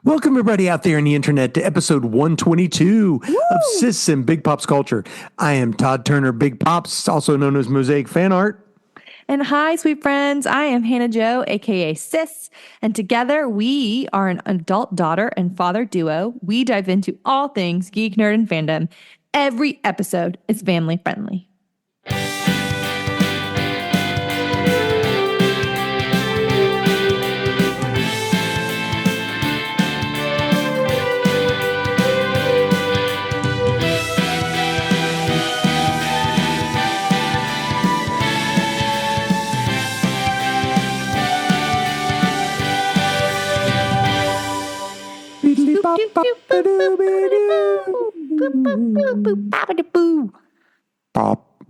Welcome, everybody out there in the internet, to episode 122 of Sis and Big Pops Culture. I am Todd Turner, Big Pops, also known as Mosaic Fan Art. And hi, sweet friends. I am Hannah Jo, aka Sis. And together we are an adult daughter and father duo. We dive into all things geek, nerd, and fandom. Every episode is family friendly. Pop.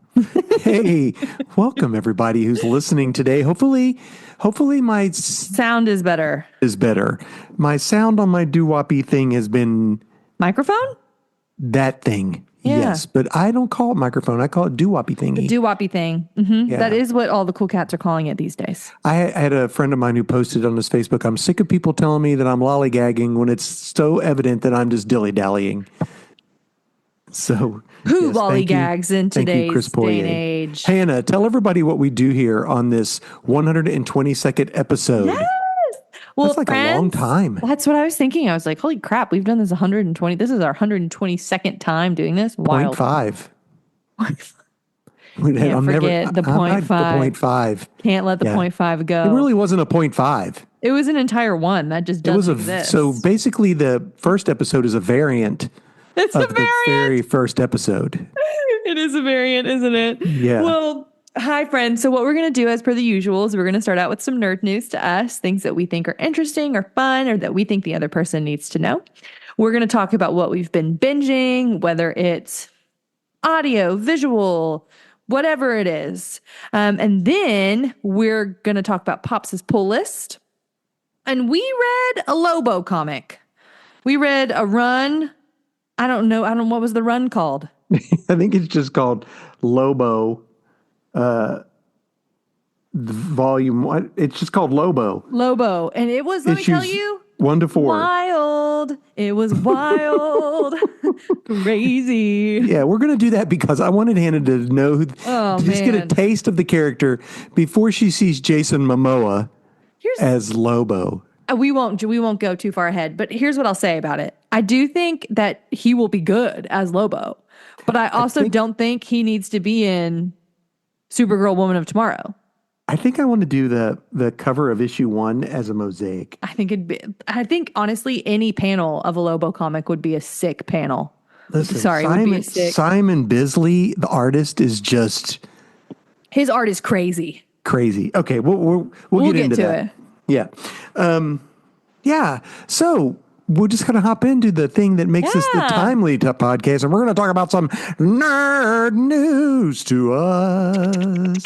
Hey, welcome everybody who's listening today. Hopefully my Sound is better. My sound on my doo-woppy thing has been Microphone? that thing. Yeah. Yes, but I don't call it microphone. I call it doo-woppy thingy. The doo-woppy thing. Mm-hmm. Yeah. That is what all the cool cats are calling it these days. I had a friend of mine who posted on his Facebook, I'm sick of people telling me that I'm lollygagging when it's so evident that I'm just dilly-dallying. So, Who yes, lollygags in today's Chris day and age? Hannah, tell everybody what we do here on this 122nd episode. Yes! Well, that's like friends, a long time. That's what I was thinking. I was like, holy crap, we've done this 120. This is our 122nd time doing this. Wild. 0.5. Can't forget the 0.5. The 0.5. Can't let the 0.5 go. It really wasn't a 0.5. It was an entire one. That just doesn't exist. So basically the first episode is a variant of the very first episode. It is a variant, isn't it? Yeah. Well, hi, friends. So what we're going to do, as per the usual, is we're going to start out with some nerd news to us, things that we think are interesting or fun or that we think the other person needs to know. We're going to talk about what we've been binging, whether it's audio, visual, whatever it is. And then we're going to talk about Pops' pull list. And we read a Lobo comic. We read a run. I don't know what was the run called. I think it's just called Lobo volume 1. It's just called Lobo. And it was, let me tell you, 1 to 4. Wild. It was wild. Crazy. Yeah, we're going to do that because I wanted Hannah to know, get a taste of the character before she sees Jason Momoa as Lobo. We won't go too far ahead, but here's what I'll say about it. I do think that he will be good as Lobo, but I also don't think he needs to be in Supergirl Woman of Tomorrow. I think I want to do the cover of issue 1 as a mosaic. I think honestly, any panel of a Lobo comic would be a sick panel. Listen, would be a sick. Simon Bisley, the artist, is just... His art is crazy. Crazy. Okay, we'll get into that. It. Yeah. Yeah. So we're just going to hop into the thing that makes this the Timely podcast, and we're going to talk about some nerd news to us.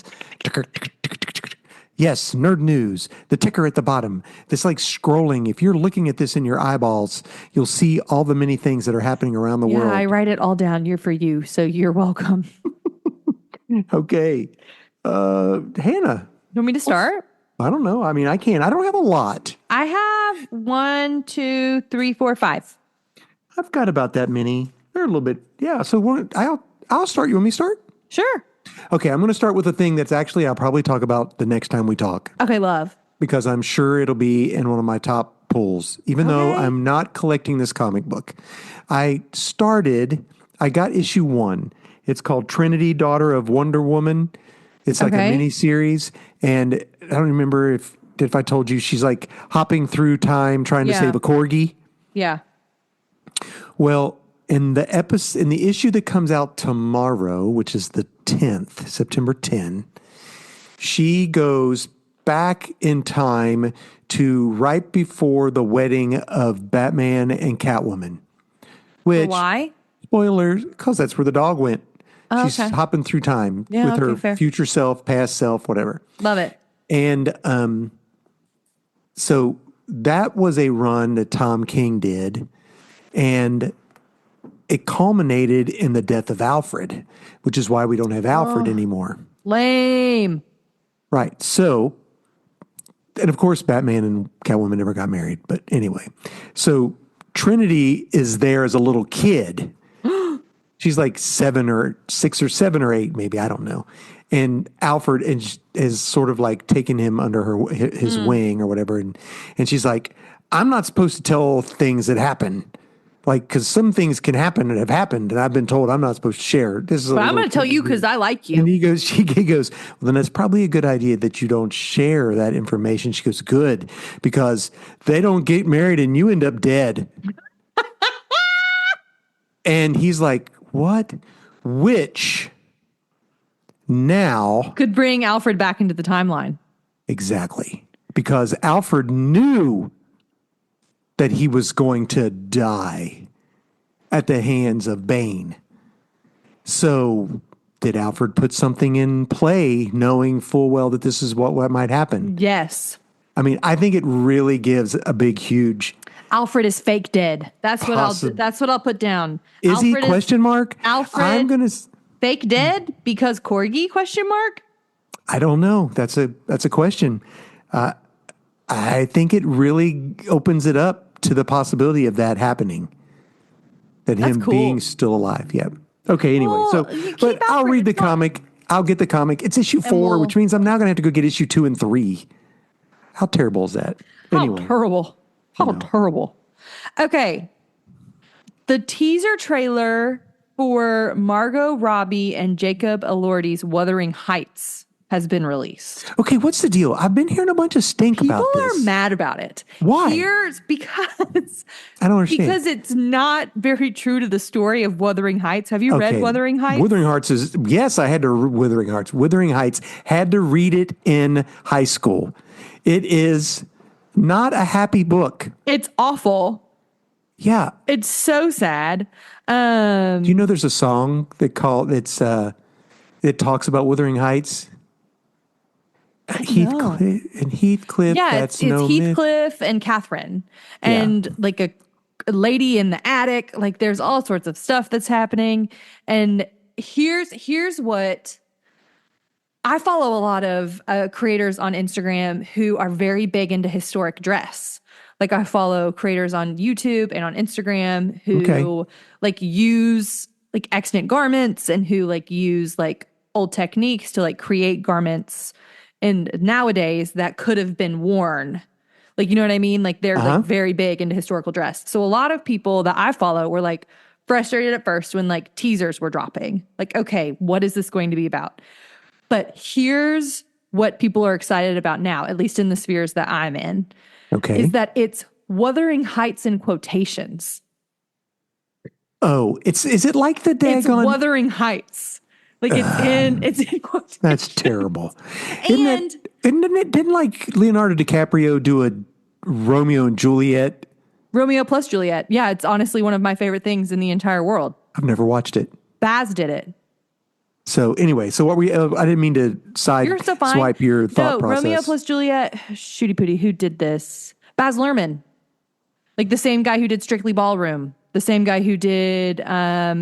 Yes, nerd news. The ticker at the bottom. It's like scrolling. If you're looking at this in your eyeballs, you'll see all the many things that are happening around the world. Yeah, I write it all down here for you, so you're welcome. Okay. Hannah. You want me to start? I don't know. I mean, I can't. I don't have a lot. I have 1, 2, 3, 4, 5. I've got about that many. They're a little bit. Yeah. So I'll start. You want me to start? Sure. Okay. I'm going to start with a thing that's actually I'll probably talk about the next time we talk. Okay, love. Because I'm sure it'll be in one of my top pulls, even though I'm not collecting this comic book. I got issue 1. It's called Trinity, Daughter of Wonder Woman. It's like a mini series, and I don't remember if I told you she's like hopping through time trying to save a corgi. Yeah. Well, in the issue that comes out tomorrow, which is the 10th, September 10, she goes back in time to right before the wedding of Batman and Catwoman. Which, why? Spoilers, because that's where the dog went. Oh, she's hopping through time with her future self, past self, whatever. Love it. And so that was a run that Tom King did, and it culminated in the death of Alfred, which is why we don't have Alfred anymore. Lame. Right. So and of course, Batman and Catwoman never got married. But anyway, so Trinity is there as a little kid. She's like 6 or 7 or 8, maybe. I don't know. And Alfred is sort of like taken him under his wing or whatever. And she's like, I'm not supposed to tell things that happen. Like, because some things can happen and have happened, and I've been told I'm not supposed to share. But I'm going to tell you because I like you. And she goes, well, then it's probably a good idea that you don't share that information. She goes, good, because they don't get married and you end up dead. And he's like, what? Which now could bring Alfred back into the timeline. Exactly. Because Alfred knew that he was going to die at the hands of Bane. So did Alfred put something in play knowing full well that this is what might happen? Yes. I mean, I think it really gives a big, huge... Alfred is fake dead. That's what I'll put down. Is Alfred he question mark? Alfred I'm going to fake dead because corgi question mark? I don't know. That's a question. I think it really opens it up to the possibility of that happening. That That's him cool. being still alive. Yeah. Okay, anyway. Well, But I'll read the comic. I'll get the comic. It's issue 4, which means I'm now going to have to go get issue 2 and 3. How terrible is that? Anyway. How terrible. How terrible. Okay. The teaser trailer for Margot Robbie and Jacob Elordi's Wuthering Heights has been released. Okay, what's the deal? I've been hearing a bunch of stink about this. People are mad about it. Why? Because I don't understand. Because it's not very true to the story of Wuthering Heights. Have you read Wuthering Heights? Wuthering Heights is, yes, I had to Wuthering Heights. Wuthering Heights, had to read it in high school. It is not a happy book. It's awful. Yeah. It's so sad. Do you know there's a song it talks about Wuthering Heights? Heathcliff. Yeah, it's Heathcliff and Catherine, and like a lady in the attic. Like there's all sorts of stuff that's happening. And here's what I follow: a lot of creators on Instagram who are very big into historic dress. Like I follow creators on YouTube and on Instagram who like use like extant garments and who like use like old techniques to like create garments. And nowadays that could have been worn. Like, you know what I mean? Like they're like very big into historical dress. So a lot of people that I follow were like frustrated at first when like teasers were dropping. Like, okay, what is this going to be about? But here's what people are excited about now, at least in the spheres that I'm in. Okay. Is that it's Wuthering Heights in quotations. Oh, is it like the daggone... It's Wuthering Heights. Like it's in quotations. That's terrible. And Didn't like Leonardo DiCaprio do a Romeo and Juliet? Romeo plus Juliet. Yeah, it's honestly one of my favorite things in the entire world. I've never watched it. Baz did it. So anyway, so what I didn't mean to swipe your thought process. Romeo plus Juliet, Shooty Pooty, who did this? Baz Luhrmann. Like the same guy who did Strictly Ballroom. The same guy who did La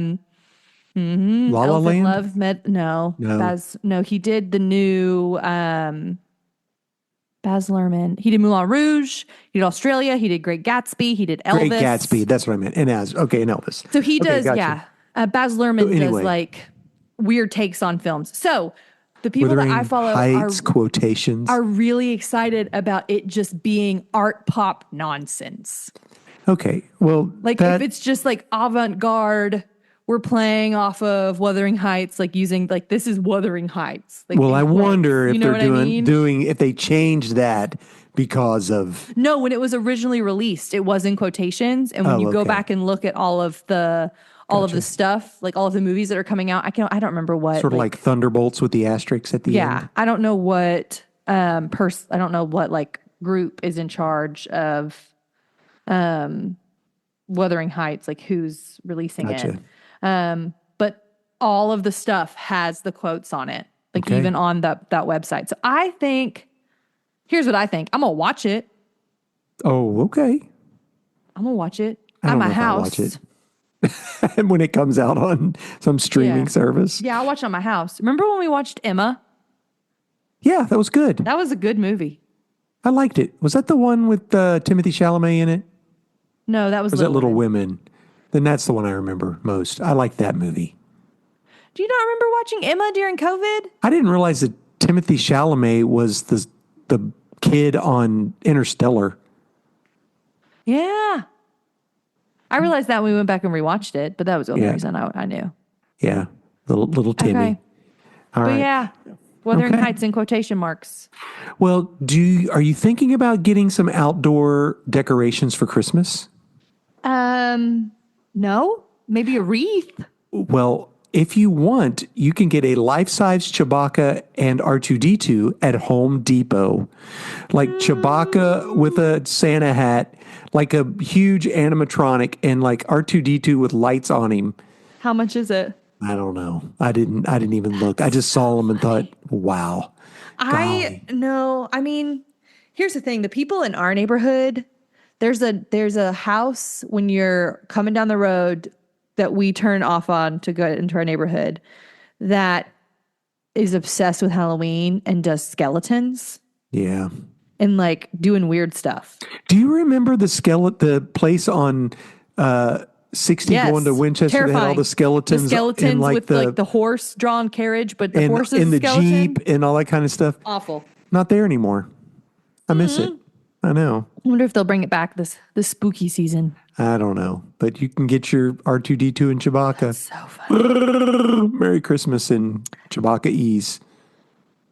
La Land? No, he did the new Baz Luhrmann. He did Moulin Rouge. He did Australia. He did Great Gatsby. He did Elvis. Great Gatsby. That's what I meant. And Elvis. So he does, gotcha. Baz Luhrmann does like weird takes on films. So the people Wuthering that I follow quotations are really excited about it just being art pop nonsense. Okay, well, like if it's just like avant-garde. We're playing off of Wuthering Heights, like using like this is Wuthering Heights. Like, well, I wonder if they're doing if they changed that because of no. When it was originally released, it was in quotations, and when you go back and look at all of the stuff, like all of the movies that are coming out, I don't remember what sort of like Thunderbolts with the asterisks at the end. Yeah, I don't know what I don't know what like group is in charge of Wuthering Heights, like who's releasing it. But all of the stuff has the quotes on it, like even on that website. So I think, here's what I think. I'm going to watch it. Oh, okay. I'm going to watch it at my house. Watch it. And when it comes out on some streaming service. Yeah, I'll watch it on my house. Remember when we watched Emma? Yeah, that was good. That was a good movie. I liked it. Was that the one with Timothy Chalamet in it? No, that was Or was that Little Little Women. Women? Then that's the one I remember most. I liked that movie. Do you not remember watching Emma during COVID? I didn't realize that Timothy Chalamet was the kid on Interstellar. Yeah. I realized that when we went back and rewatched it, but that was the only reason I knew. Yeah, little Timmy. Okay. All But right. yeah, Wuthring Okay. Heights in quotation marks. Well, are you thinking about getting some outdoor decorations for Christmas? No, maybe a wreath. Well, if you want, you can get a life-size Chewbacca and R2D2 at Home Depot. Like Chewbacca with a Santa hat, like a huge animatronic, and like R2D2 with lights on him. How much is it? I don't know. I didn't even look. I just saw them and thought, wow. I know. I mean, here's the thing. The people in our neighborhood, there's a house when you're coming down the road that we turn off on to go into our neighborhood that is obsessed with Halloween and does skeletons Yeah. and like doing weird stuff. Do you remember the place on 60 Yes. going to Winchester that had all Terrifying. the skeletons? The skeletons and with like the horse-drawn carriage, but the horse is in a the skeleton. Jeep and all that kind of stuff. Awful. Not there anymore. I miss it. I know. I wonder if they'll bring it back this spooky season. I don't know. But you can get your R2D2 and Chewbacca. So funny. Merry Christmas and Chewbacca ease.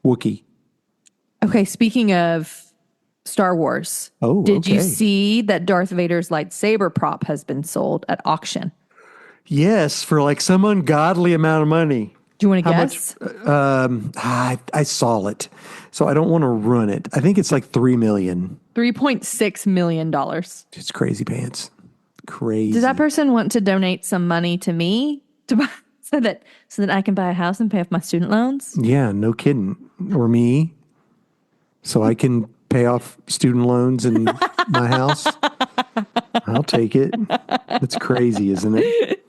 Wookie. Okay, speaking of Star Wars. Oh, did you okay. see that Darth Vader's lightsaber prop has been sold at auction? Yes, for like some ungodly amount of money. Do you want to How guess? I saw it, so I don't want to run it. I think it's like $3 million. $3.6 million. It's crazy pants. Crazy. Does that person want to donate some money to me to buy, so that I can buy a house and pay off my student loans? Yeah, no kidding. Or me, so I can pay off student loans and my house. I'll take it. That's crazy, isn't it?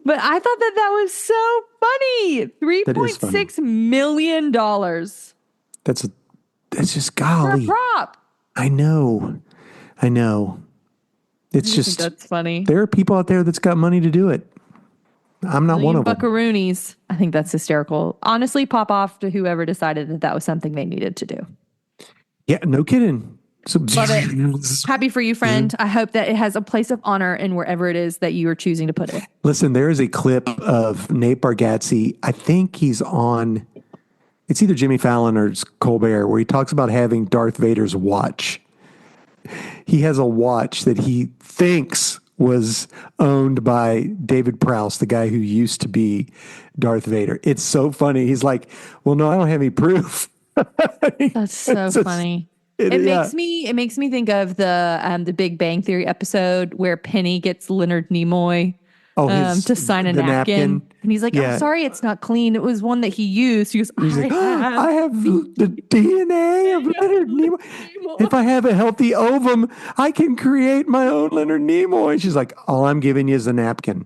But I thought that was so funny. $3.6 million That's just for a golly. prop. I know. It's just That's funny. there are people out there that's got money to do it. I'm not one of them. Buckaroonies. I think that's hysterical. Honestly, pop off to whoever decided that was something they needed to do. Yeah, no kidding. So, Love it. Happy for you, friend. I hope that it has a place of honor in wherever it is that you are choosing to put it. Listen, there is a clip of Nate Bargatze. I think he's on, it's either Jimmy Fallon or it's Colbert, where he talks about having Darth Vader's watch. He has a watch that he thinks was owned by David Prowse, the guy who used to be Darth Vader. It's so funny. He's like, well, no, I don't have any proof. That's so funny. It makes me think of the Big Bang Theory episode where Penny gets Leonard Nimoy to sign a napkin. And he's like, Yeah. I'm sorry, it's not clean. It was one that he used. He goes, I have the DNA of Leonard Nimoy. If I have a healthy ovum, I can create my own Leonard Nimoy. She's like, all I'm giving you is a napkin.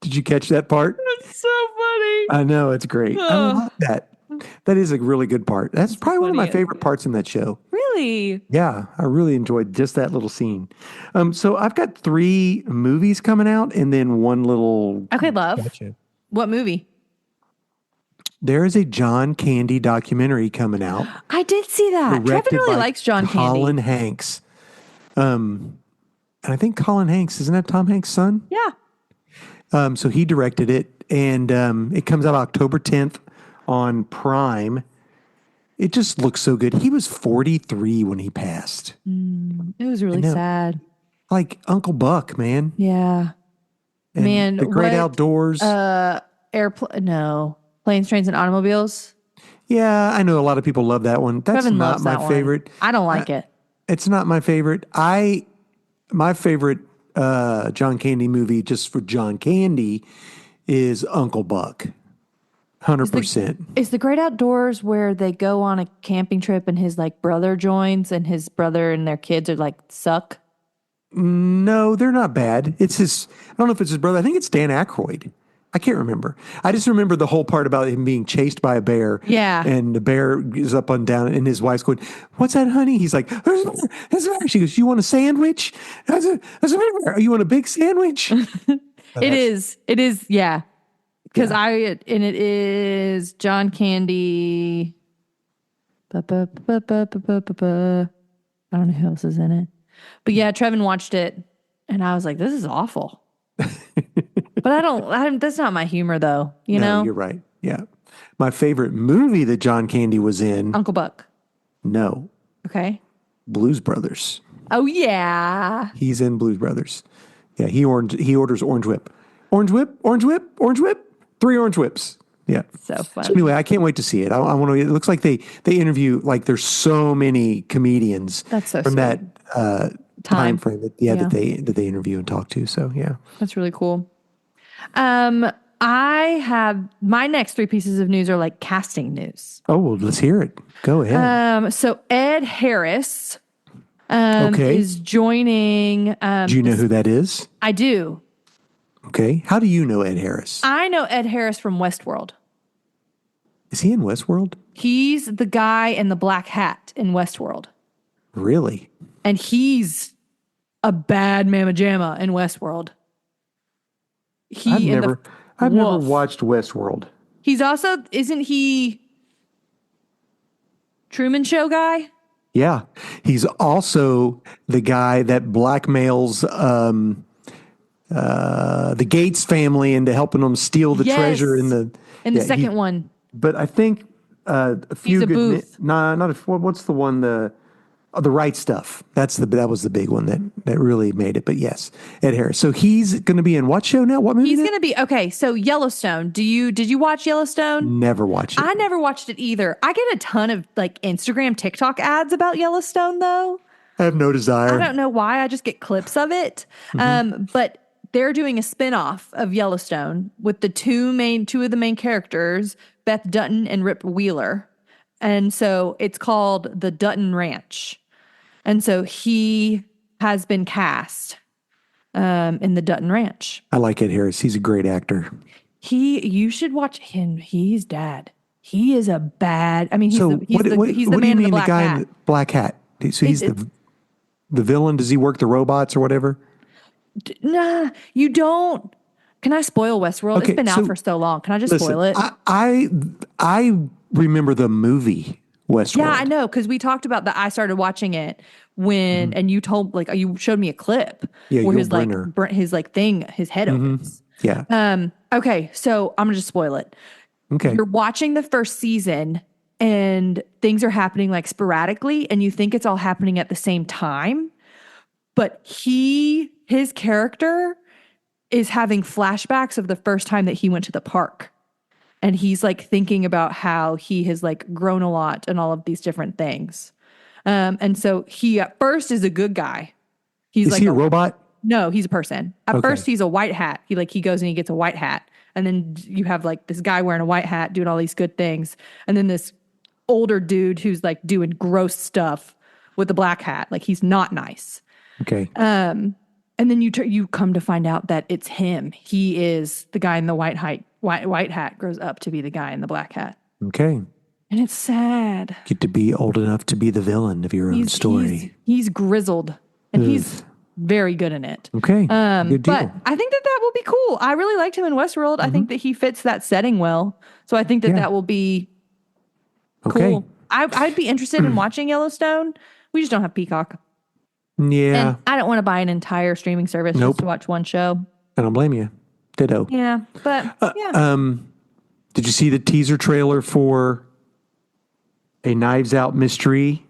Did you catch that part? That's so funny. I know, it's great. I love that. That is a really good part. That's probably one of my favorite parts in that show. Really? Yeah, I really enjoyed just that little scene. So I've got 3 movies coming out and then one little... Okay, love. Gotcha. What movie? There is a John Candy documentary coming out. I did see that. Directed Trevin really by likes John Colin Candy. Hanks. And I think Colin Hanks, isn't that Tom Hanks' son? Yeah. So he directed it, and it comes out October 10th on Prime. It just looks so good. He was 43 when he passed. It was really sad. Like Uncle Buck, man. Yeah. And Man, The Great Outdoors. Planes, Trains, and Automobiles. Yeah, I know a lot of people love that one. That's Trevin not loves my that favorite. one. I don't like it. It's not my favorite. My favorite John Candy movie, just for John Candy, is Uncle Buck. 100%. Is The Great Outdoors where they go on a camping trip and his like brother joins and his brother and their kids are like suck? No, they're not bad. It's his, I don't know if it's his brother. I think it's Dan Aykroyd. I can't remember. I just remember the whole part about him being chased by a bear. Yeah. And the bear is up and down, and his wife's going, "What's that, honey?" He's like, "There's a bear." She goes, "You want a sandwich? There's a bear. You want a big sandwich?" It is. Yeah. Because it is John Candy. I don't know who else is in it. But yeah, Trevin watched it, and I was like, this is awful. But that's not my humor, though. You know? You're right. Yeah. My favorite movie that John Candy was in. Uncle Buck. No. Okay. Blues Brothers. Oh, yeah. He's in Blues Brothers. Yeah, he orders Orange Whip. Orange Whip, Orange Whip, Orange Whip. 3 Orange Whips. Yeah. So fun. So anyway, I can't wait to see it. I want to. It looks like they interview, like, there's so many comedians That's so from sweet. that time frame that they interview and talk to. So yeah, that's really cool. I have my next 3 pieces of news are like casting news. Oh, well, let's hear it. Go ahead. So Ed Harris Okay. is joining. Do you know who that is? I do. Okay. How do you know Ed Harris? I know Ed Harris from Westworld. Is he in Westworld? He's the guy in the black hat in Westworld. Really? And he's a bad mamma jamma in Westworld. I've never watched Westworld. He's also, isn't he Truman Show guy? Yeah. He's also the guy that blackmails the Gates family into helping them steal the treasure in the second one. But I think a few He's a good booth. what's the one, the Right Stuff. That was the big one that really made it. But yes, Ed Harris. So he's going to be in what show now? What movie? He's going to be okay. So Yellowstone. Did you watch Yellowstone? Never watched it. I never watched it either. I get a ton of like Instagram, TikTok ads about Yellowstone though. I have no desire. I don't know why. I just get clips of it. But they're doing a spinoff of Yellowstone with the two of the main characters, Beth Dutton and Rip Wheeler. And so it's called The Dutton Ranch. And so he has been cast in The Dutton Ranch. I like Ed Harris. He's a great actor. You should watch him. He's dad. He is a bad. I mean, he's the what man do you in the mean, black the guy hat. in the black hat? So he's the villain. Does he work the robots or whatever? Nah, you don't. Can I spoil Westworld? Okay, It's been out for so long. Can I just spoil it? I remember the movie Westworld. Yeah, I know, because we talked about that. I started watching it when, and you you showed me a clip where his his head opens. Yeah. Okay, so I'm gonna just spoil it. Okay. You're watching the first season, and things are happening like sporadically, and you think it's all happening at the same time, but his character is having flashbacks of the first time that he went to the park. And he's like thinking about how he has like grown a lot and all of these different things. And so he at first is a good guy. Is he a robot? No, he's a person. At first he's a white hat. He goes and he gets a white hat. And then you have like this guy wearing a white hat doing all these good things. And then this older dude who's like doing gross stuff with the black hat. Like he's not nice. Okay. And then you come to find out that it's him. He is the guy in the white hat grows up to be the guy in the black hat. Okay. And it's sad. Get to be old enough to be the villain of your own story. He's grizzled and he's very good in it. Okay. Good deal. But I think that will be cool. I really liked him in Westworld. I think that he fits that setting well. So I think that will be cool. I'd be interested in watching Yellowstone. We just don't have Peacock. Yeah. And I don't want to buy an entire streaming service just to watch one show. I don't blame you. Ditto. Yeah, but yeah. Did you see the teaser trailer for a Knives Out mystery,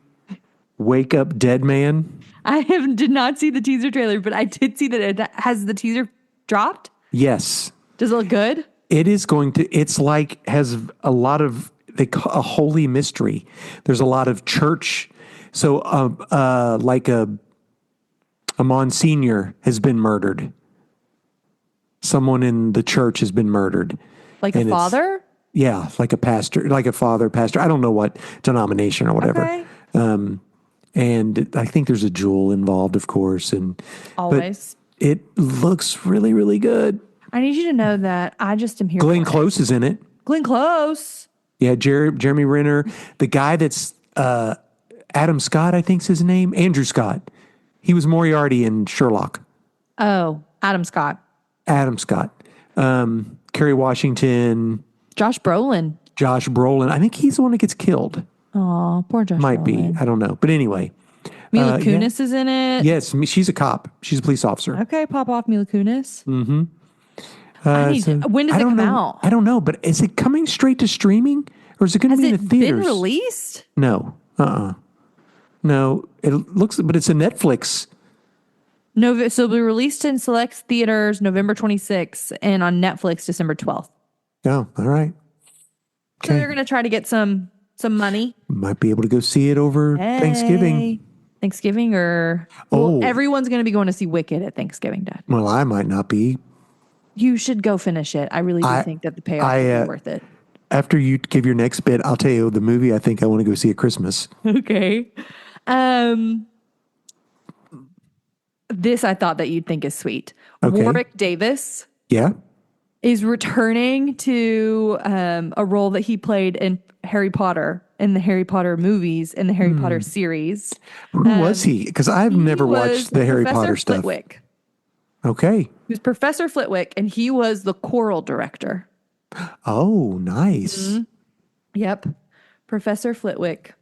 Wake Up Dead Man? I did not see the teaser trailer, but I did see that has the teaser dropped? Yes. Does it look good? It is it's like, has a lot of, a holy mystery. There's a lot of church. So, like a Monsignor has been murdered. Someone in the church has been murdered. Like a father? Yeah, like a pastor, like a father, pastor. I don't know what denomination or whatever. Okay. And I think there's a jewel involved, of course. And always. But it looks really, really good. I need you to know that I just am here. Glenn Close is in it. Glenn Close. Yeah, Jeremy Renner. The guy that's Adam Scott, I think's his name. Andrew Scott. He was Moriarty in Sherlock. Oh, Adam Scott. Adam Scott. Kerry Washington. Josh Brolin. I think he's the one that gets killed. Oh, poor Josh Might Brolin. be. I don't know. But anyway. Mila Kunis is in it. Yes, she's a cop. She's a police officer. Okay, pop off Mila Kunis. Mm-hmm. When does it come out? I don't know, but is it coming straight to streaming? Or is it going to be in the theaters? Has it been released? No. No, it looks, but it's a Netflix. No, so it'll be released in select theaters November 26th and on Netflix December 12th. Oh, all right. Okay. So they're going to try to get some money. Might be able to go see it over Thanksgiving. Thanksgiving everyone's going to be going to see Wicked at Thanksgiving, Dad. Well, I might not be. You should go finish it. I really do think that the payoff is worth it. After you give your next bit, I'll tell you the movie I think I want to go see at Christmas. Okay. This I thought that you'd think is sweet. Okay. Warrick Davis. Yeah. Is returning to a role that he played in Harry Potter, in the Harry Potter movies, in the Harry Potter series. Who was he? Because I've never watched the Harry Potter stuff. Flitwick. Okay. He was Professor Flitwick, and he was the choral director. Oh, nice. Mm-hmm. Yep. Professor Flitwick.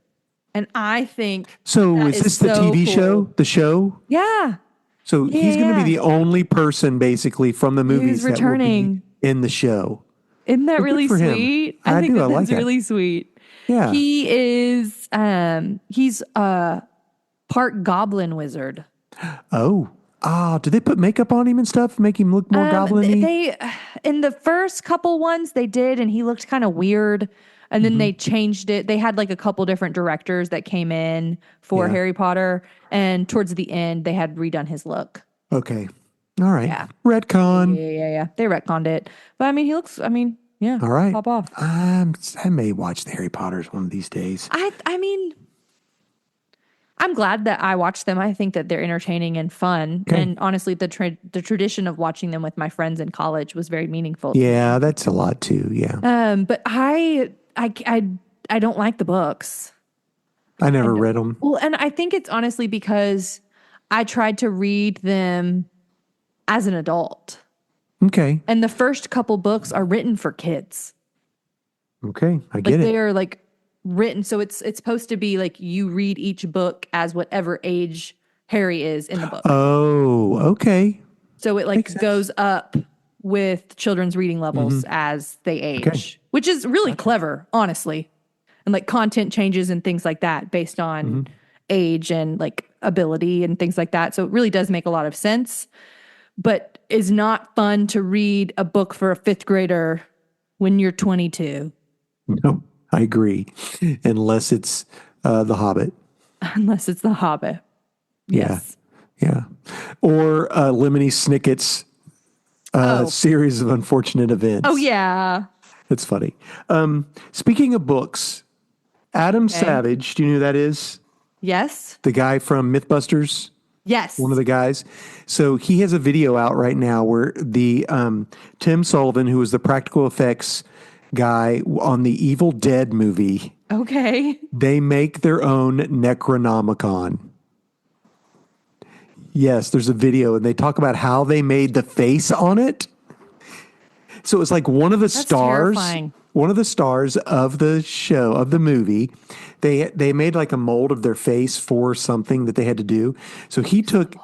And I think so is this the TV show? The show? Yeah. So he's going to be the only person basically from the movies that will be in the show. Isn't that really sweet? I think that's really sweet. Yeah. He is he's a part goblin wizard. Oh. Did they put makeup on him and stuff, make him look more goblin-y? They in the first couple ones they did, and he looked kind of weird. And then they changed it. They had like a couple different directors that came in for Harry Potter. And towards the end, they had redone his look. Okay. All right. Yeah. Retcon. Yeah. They retconned it. But I mean, he looks, yeah. All right. Pop off. I may watch the Harry Potters one of these days. I mean, I'm glad that I watched them. I think that they're entertaining and fun. Okay. And honestly, the tradition of watching them with my friends in college was very meaningful. Yeah, that's a lot too. Yeah. But I don't like the books. I never read them. Well, and I think it's honestly because I tried to read them as an adult. Okay. And the first couple books are written for kids. Okay, I get it. They are like written, so it's supposed to be like you read each book as whatever age Harry is in the book. Oh, okay. So it like goes up with children's reading levels as they age, which is really clever, honestly. And like content changes and things like that based on age and like ability and things like that. So it really does make a lot of sense, but is not fun to read a book for a fifth grader when you're 22. No, I agree. Unless it's The Hobbit. Unless it's The Hobbit. Yes. Yeah. Or Lemony Snicket's series of unfortunate events. Oh, yeah. It's funny. Speaking of books, Adam Savage, do you know who that is? Yes. The guy from Mythbusters? Yes. One of the guys. So he has a video out right now where the Tim Sullivan, who was the practical effects guy on the Evil Dead movie. Okay. They make their own Necronomicon. Yes, there's a video, and they talk about how they made the face on it. So it's like one of the stars, terrifying. One of the stars of the show, of the movie, they made like a mold of their face for something that they had to do. So he took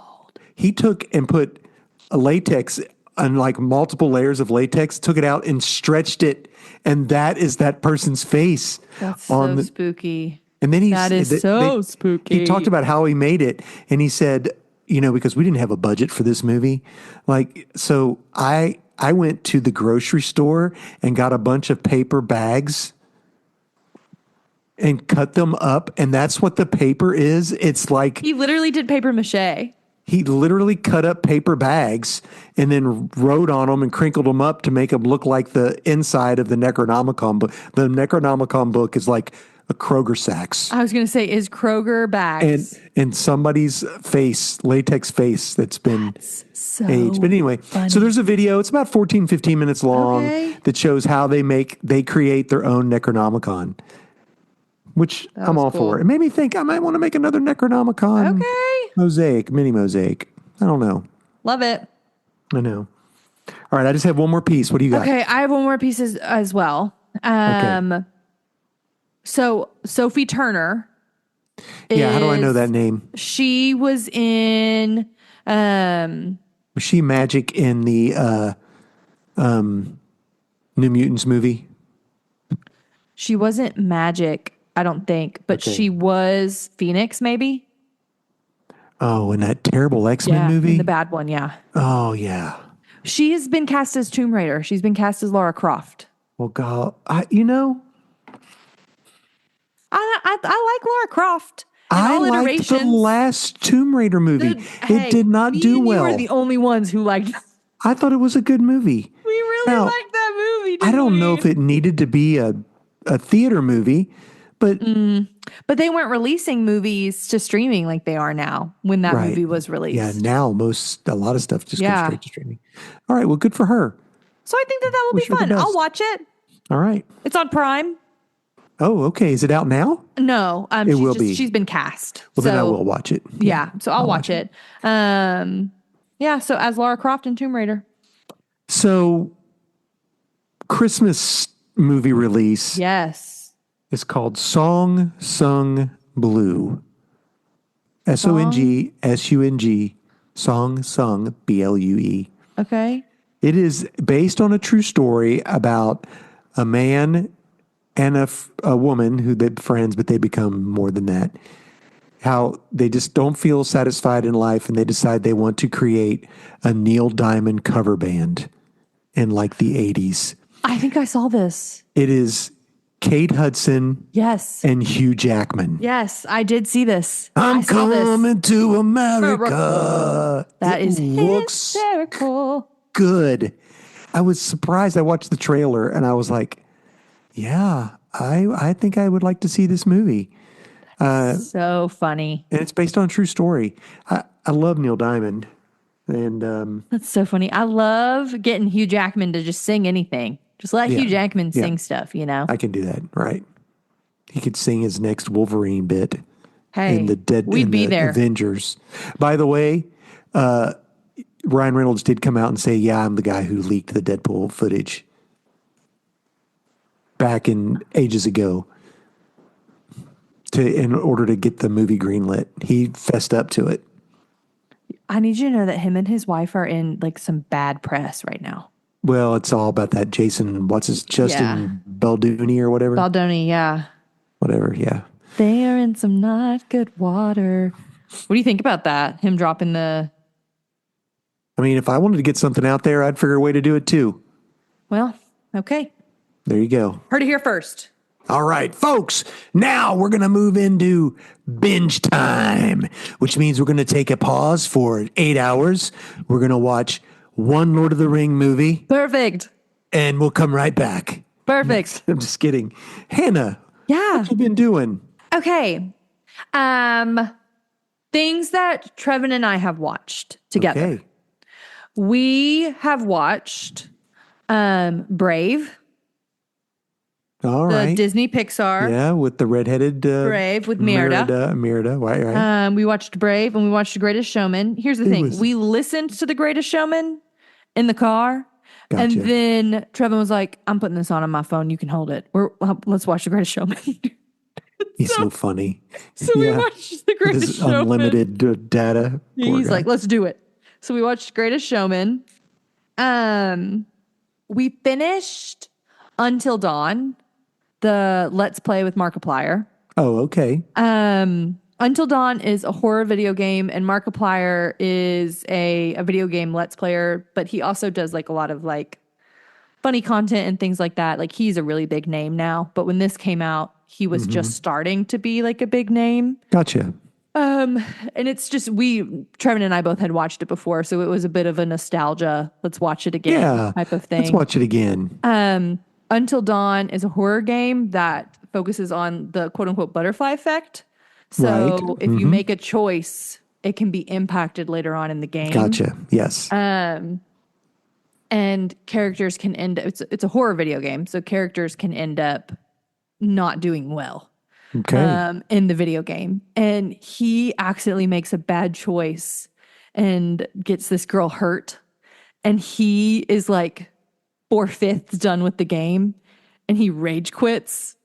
and put a latex and like multiple layers of latex, took it out and stretched it, and that is that person's face. That's so spooky. And then spooky. He talked about how he made it, and he said, because we didn't have a budget for this movie, so I went to the grocery store and got a bunch of paper bags and cut them up, and that's what the paper is. It's like he literally did paper mache. He literally cut up paper bags and then wrote on them and crinkled them up to make them look like the inside of the Necronomicon book. The Necronomicon book is like a Kroger Sacks. I was going to say, is Kroger bags? And somebody's face, latex face that's been so aged. But anyway, funny. so there's a video. It's about 14, 15 minutes long that shows how they create their own Necronomicon, which I'm all for. It made me think I might want to make another Necronomicon mini mosaic. I don't know. Love it. I know. All right, I just have one more piece. What do you got? Okay, I have one more piece as well. So Sophie Turner. How do I know that name? She was in. Was she Magic in the New Mutants movie? She wasn't Magic, I don't think, but she was Phoenix, maybe. Oh, in that terrible X-Men movie? In the bad one, yeah. Oh, yeah. She has been cast as Tomb Raider. She's been cast as Laura Croft. Well, God, I like Laura Croft. I liked the last Tomb Raider movie. It did not do well. We were the only ones who liked it. I thought it was a good movie. We really liked that movie, I don't know if it needed to be a theater movie, but they weren't releasing movies to streaming like they are now when that movie was released. Yeah, now a lot of stuff just goes straight to streaming. All right, well, good for her. So I think that will be fun. I'll watch it. All right. It's on Prime. Oh, okay. Is it out now? No. It will be. She's been cast. Well, then I will watch it. Yeah, so I'll watch it. So as Laura Croft in Tomb Raider. So, Christmas movie release. Yes. Is called Song Sung Blue. SONGSUNG. Song Sung BLUE. Okay. It is based on a true story about a man and a woman who they're friends, but they become more than that. How they just don't feel satisfied in life, and they decide they want to create a Neil Diamond cover band in like the 80s. I think I saw this. It is Kate Hudson. Yes. And Hugh Jackman. Yes, I did see this. I'm coming to America. That is hysterical. Good. I was surprised. I watched the trailer and I was like, yeah, I think I would like to see this movie. So funny. And it's based on a true story. I love Neil Diamond. And that's so funny. I love getting Hugh Jackman to just sing anything. Just let Hugh Jackman sing stuff, I can do that, right? He could sing his next Wolverine bit in the we'd be there. Avengers. By the way, Ryan Reynolds did come out and say, yeah, I'm the guy who leaked the Deadpool footage back in ages ago in order to get the movie greenlit. He fessed up to it. I need you to know that him and his wife are in like some bad press right now. Well, it's all about that Justin Baldoni or whatever. Baldoni, yeah. Whatever, yeah. They are in some not good water. What do you think about that? Him dropping the... I mean, if I wanted to get something out there, I'd figure a way to do it too. Well, okay. There you go. Heard it here first. All right, folks. Now we're going to move into binge time, which means we're going to take a pause for 8 hours. We're going to watch one Lord of the Ring movie. Perfect. And we'll come right back. Perfect. I'm just kidding. Hannah. Yeah. What you been doing? Okay. Things that Trevin and I have watched together. Okay. We have watched Brave. All right. The Disney Pixar. Yeah, with the redheaded Brave with Merida. Right. We watched Brave and we watched The Greatest Showman. Here's the thing. We listened to The Greatest Showman in the car. Gotcha. And then Trevin was like, I'm putting this on my phone. You can hold it. Let's watch The Greatest Showman. He's so funny. So we watched The Greatest Showman. Unlimited data. He's like, let's do it. So we watched Greatest Showman. We finished Until Dawn, the Let's Play with Markiplier. Oh, okay. Until Dawn is a horror video game, and Markiplier is a video game Let's Player, but he also does like a lot of like funny content and things like that. Like he's a really big name now, but when this came out, he was just starting to be like a big name. Gotcha. And it's just, Trevin and I both had watched it before, so it was a bit of a nostalgia, let's watch it again type of thing. Let's watch it again. Until Dawn is a horror game that focuses on the quote unquote butterfly effect. Right. So if you make a choice, it can be impacted later on in the game. Gotcha. Yes. And characters can end it's a horror video game, so characters can end up not doing well. Okay. In the video game. And he accidentally makes a bad choice and gets this girl hurt. And he is like 4/5 done with the game and he rage quits.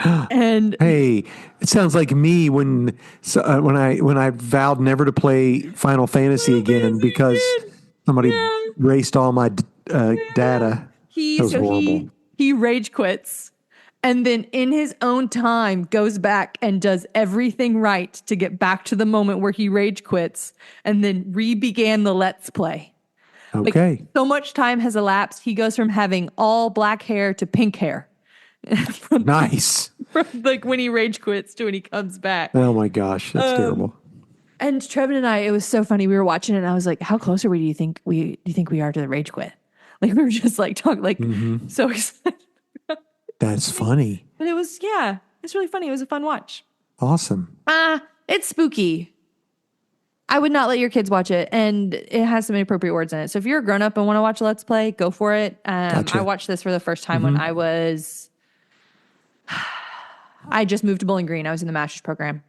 And hey, it sounds like me when I vowed never to play Final Fantasy again because somebody erased all my data. That was horrible. He rage quits and then in his own time goes back and does everything right to get back to the moment where he rage quits and then re-began the Let's Play. Okay. Like, so much time has elapsed. He goes from having all black hair to pink hair. Nice. From like when he rage quits to when he comes back. Oh my gosh, that's terrible. And Trevin and I, it was so funny. We were watching it and I was like, how close are we? Do you think we are to the rage quit? Like we were just like talking like so excited. That's funny. But it's really funny. It was a fun watch. Awesome. It's spooky. I would not let your kids watch it, and it has some inappropriate words in it. So if you're a grown up and want to watch Let's Play, go for it. Gotcha. I watched this for the first time when I just moved to Bowling Green. I was in the master's program.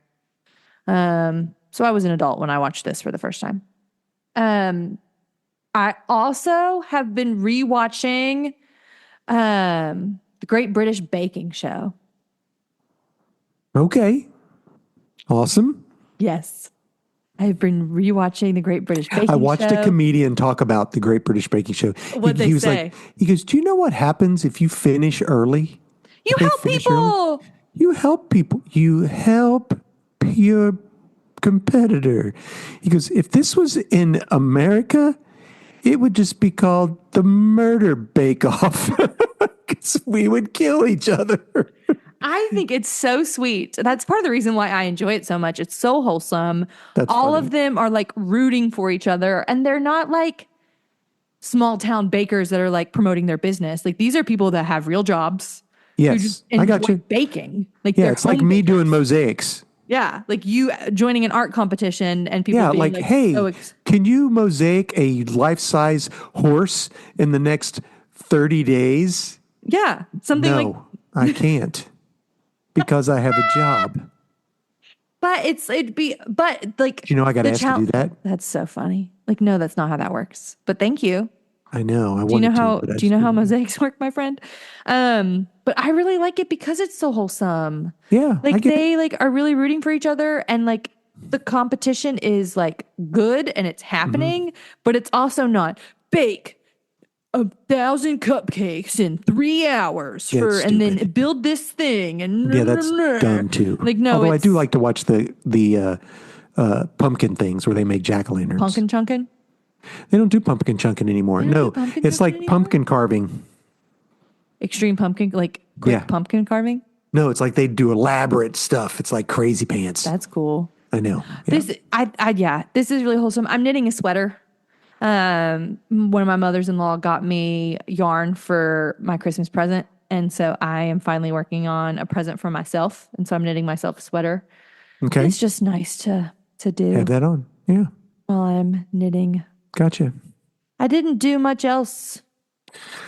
So I was an adult when I watched this for the first time. I also have been rewatching the Great British Baking Show. Okay. Awesome. Yes. I've been rewatching the Great British Baking Show. I watched a comedian talk about the Great British Baking Show. What'd they say? He goes, do you know what happens if you finish early? You help people. You help people. You help your competitor. He goes, if this was in America, it would just be called the Murder Bake Off. Because we would kill each other. I think it's so sweet. That's part of the reason why I enjoy it so much. It's so wholesome. That's all funny. of them are like rooting for each other, and they're not like small town bakers that are like promoting their business. Like these are people that have real jobs. Yes, I got you. Baking. Like yeah, it's like me doing mosaics. Yeah, like you joining an art competition and people being like hey, can you mosaic a life-size horse in the next 30 days? Yeah, something like no, I can't. Because I have a job. But You know, I got asked to do that. That's so funny. Like, no, that's not how that works. But thank you. I know. Do you know how mosaics work, my friend? But I really like it because it's so wholesome. Yeah. Like they like are really rooting for each other, and like the competition is like good and it's happening, but it's also not bake 1,000 cupcakes in 3 hours and then build this thing and that's dumb too. Like no, although I do like to watch the pumpkin things where they make jack-o'-lanterns. Pumpkin chunkin'? They don't do pumpkin chunkin' anymore. No, it's like pumpkin carving. Extreme pumpkin, like quick pumpkin carving? No, it's like they do elaborate stuff. It's like crazy pants. That's cool. I know. Yeah. This is really wholesome. I'm knitting a sweater. One of my mothers-in-law got me yarn for my Christmas present. And so I am finally working on a present for myself. And so I'm knitting myself a sweater. Okay. It's just nice to do. Have that on. Yeah. While I'm knitting. Gotcha. I didn't do much else.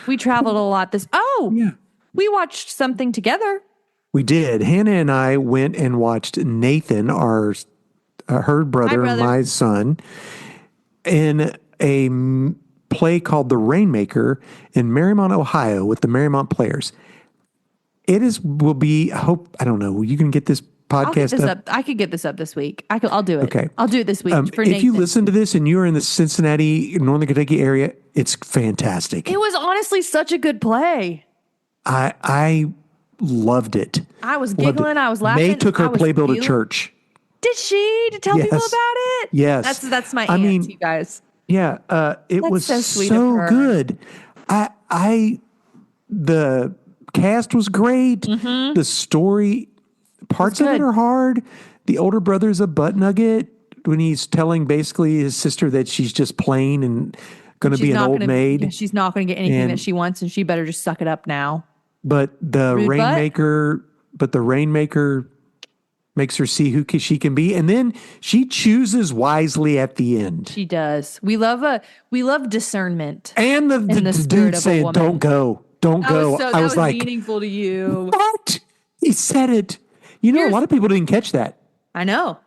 We traveled a lot we watched something together. We did. Hannah and I went and watched Nathan, her brother, my son, in a play called The Rainmaker in Mariemont, Ohio, with the Mariemont Players. I don't know. You can get this podcast up. I could get this up this week. I'll do it. Okay. I'll do it this week. For if Nathan. you listen to this and you're in the Cincinnati, Northern Kentucky area, it's fantastic. It was honestly such a good play. I loved it. I was giggling. I was laughing. May took her playbill to church. Did she? To tell people about it? Yes. That's my aunt, you guys. Yeah. It was so sweet of her. good. The cast was great. The story, parts of it are hard. The older brother's a butt nugget when he's telling basically his sister that she's just plain and going to be an old maid. She's not going to get anything that she wants, and she better just suck it up now. But the Rainmaker but the Rainmaker makes her see who she can be, and then she chooses wisely at the end. She does. We love discernment. And the dude saying, "Don't go, don't go." I was like, meaningful to you. What? He said it. You know, a lot of people didn't catch that. I know.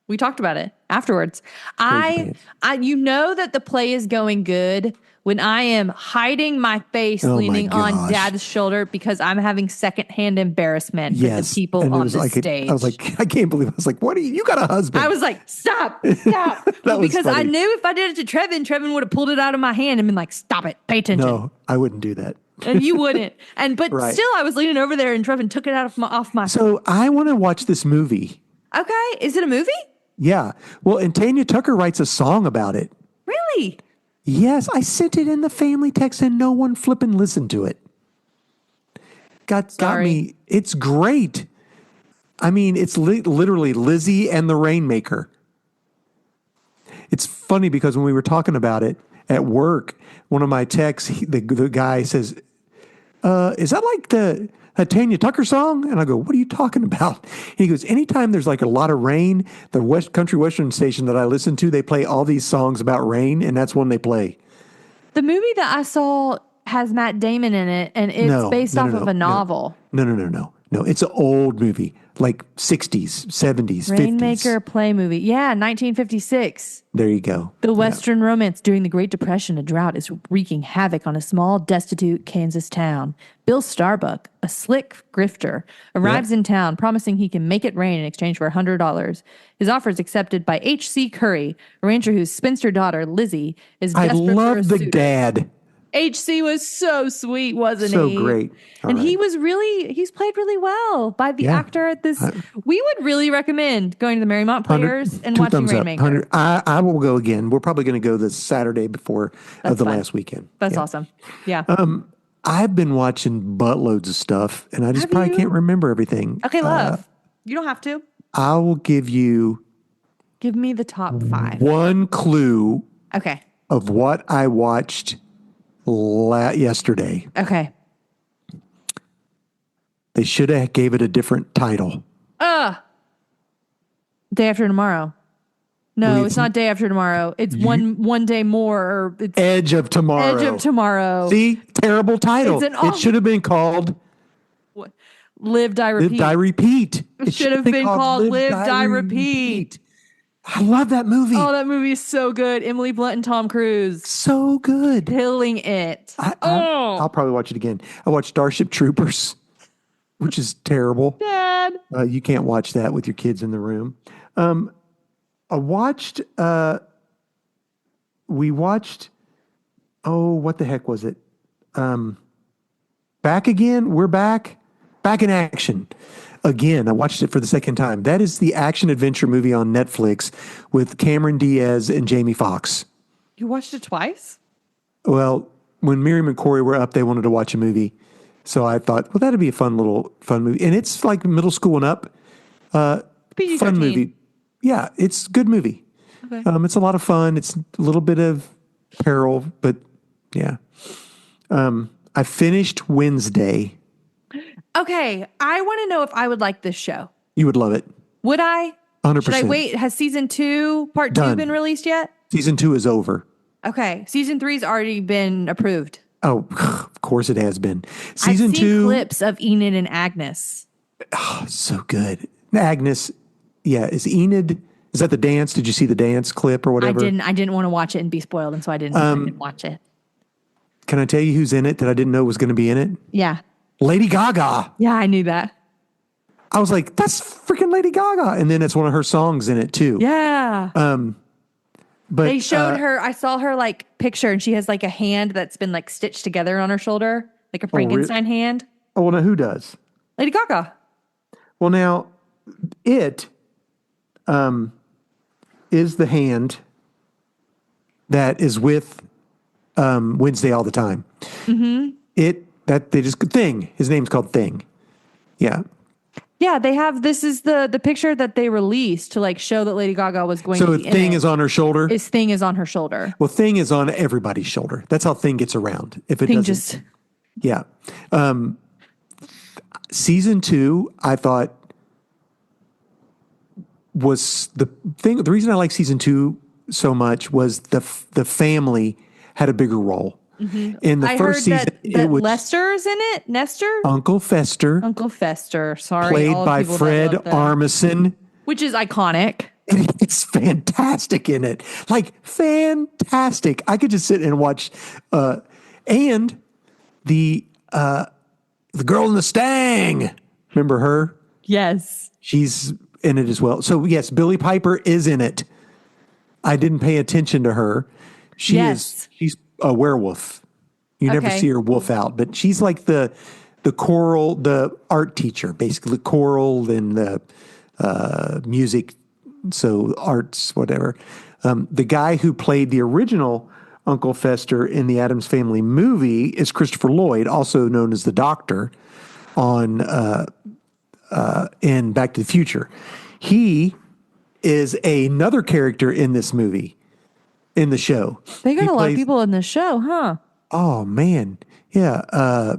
We talked about it afterwards. You know that the play is going good when I am hiding my face, leaning on Dad's shoulder because I'm having secondhand embarrassment for the people on the stage. I was like, I can't believe it. I was like, what are you got a husband? I was like, stop. Because I knew if I did it to Trevin would have pulled it out of my hand and been like, stop it, pay attention. No, I wouldn't do that. And you wouldn't. But still, I was leaning over there and Trevin took it out off my. So I want to watch this movie. Okay. Is it a movie? Yeah. Well, and Tanya Tucker writes a song about it. Really? Yes. I sent it in the family text and no one flipping listened to it. Got me. It's great. I mean, it's literally Lizzie and the Rainmaker. It's funny because when we were talking about it at work, one of my texts, the guy says, is that like the Tanya Tucker song? And I go, what are you talking about? And he goes, anytime there's like a lot of rain, the country western station that I listen to, they play all these songs about rain, and that's one they play. The movie that I saw has Matt Damon in it, and it's based off of a novel. No, it's an old movie, like 60s, 70s, Rainmaker 50s. play movie. Yeah, 1956. There you go. The Western romance during the Great Depression, a drought is wreaking havoc on a small, destitute Kansas town. Bill Starbuck, a slick grifter, arrives in town promising he can make it rain in exchange for $100. His offer is accepted by H.C. Curry, a rancher whose spinster daughter, Lizzie, is desperate for a suitor. I love the dad. HC was so sweet, wasn't he? So great. And he's played really well by the actor at this. We would really recommend going to the Mariemont Players and watching Rainmaker. I will go again. We're probably going to go this Saturday before the last weekend. That's awesome. Yeah. I've been watching buttloads of stuff, and I just probably can't remember everything. Okay, love. You don't have to. I will give you. Give me the top 5. One clue. Okay. Of what I watched yesterday. Okay. They should have gave it a different title. Day After Tomorrow. No, it's not Day After Tomorrow. It's one day more. Or it's Edge of Tomorrow. Edge of Tomorrow. See? Terrible title. It should have been called Live, Die, Repeat. Live, Die, Repeat. It should have been called Live, Die, Repeat. I love that movie. Oh, that movie is so good. Emily Blunt and Tom Cruise. So good. Killing it. I'll probably watch it again. I watched Starship Troopers, which is terrible. Dad. You can't watch that with your kids in the room. We watched, what the heck was it? Back Again? We're back. Back in Action. Again, I watched it for the second time. That is the action-adventure movie on Netflix with Cameron Diaz and Jamie Foxx. You watched it twice? Well, when Miriam and Corey were up, they wanted to watch a movie. So I thought, well, that'd be a fun movie. And it's like middle school and up. PG-13. Fun movie. Yeah, it's a good movie. Okay. It's a lot of fun. It's a little bit of peril, but yeah. I finished Wednesday. Okay, I want to know if I would like this show. You would love it. Would I? 100%. Should I wait? Has season 2, part 2 been released yet? Season 2 is over. Okay, season 3's already been approved. Oh, of course it has been. Season I've seen 2 clips of Enid and Agnes. Oh, so good. Agnes, is Enid? Is that the dance? Did you see the dance clip or whatever? I didn't want to watch it and be spoiled, and so I didn't watch it. Can I tell you who's in it that I didn't know was going to be in it? Yeah. Lady Gaga. Yeah, I knew that. I was like, that's freaking Lady Gaga. And then it's one of her songs in it too. Yeah. But they showed her, I saw her like picture and she has like a hand that's been like stitched together on her shoulder, like a Frankenstein hand. Oh, well, now who does? Lady Gaga. Well, now it is the hand that is with Wednesday all the time. Mm-hmm. Thing. His name's called Thing. Yeah. Yeah, they have, this is the picture that they released to like show that Lady Gaga was going to be in it. So Thing is on her shoulder? Thing is on her shoulder. Well, Thing is on everybody's shoulder. That's how Thing gets around. If it Thing doesn't. Yeah. season 2, I thought was the thing. The reason I like season 2 so much was the family had a bigger role. In the I first heard season, that it was Lester's in it. Nestor? Uncle Fester, Uncle Fester. Sorry. played all the by people that Fred love that. Armisen. Which is iconic. And it's fantastic in it. Like, fantastic. I could just sit and watch. And the girl in the Stang. Remember her? Yes. She's in it as well. So, yes, Billie Piper is in it. I didn't pay attention to her. She's a werewolf. You never see her wolf out, but she's like the choral, the art teacher, basically the choral and the music, so arts, whatever. The guy who played the original Uncle Fester in the Addams Family movie is Christopher Lloyd, also known as the Doctor on in Back to the Future. He is another character in this movie, in the show. They got a lot of people in the show, huh? Oh, man. Yeah.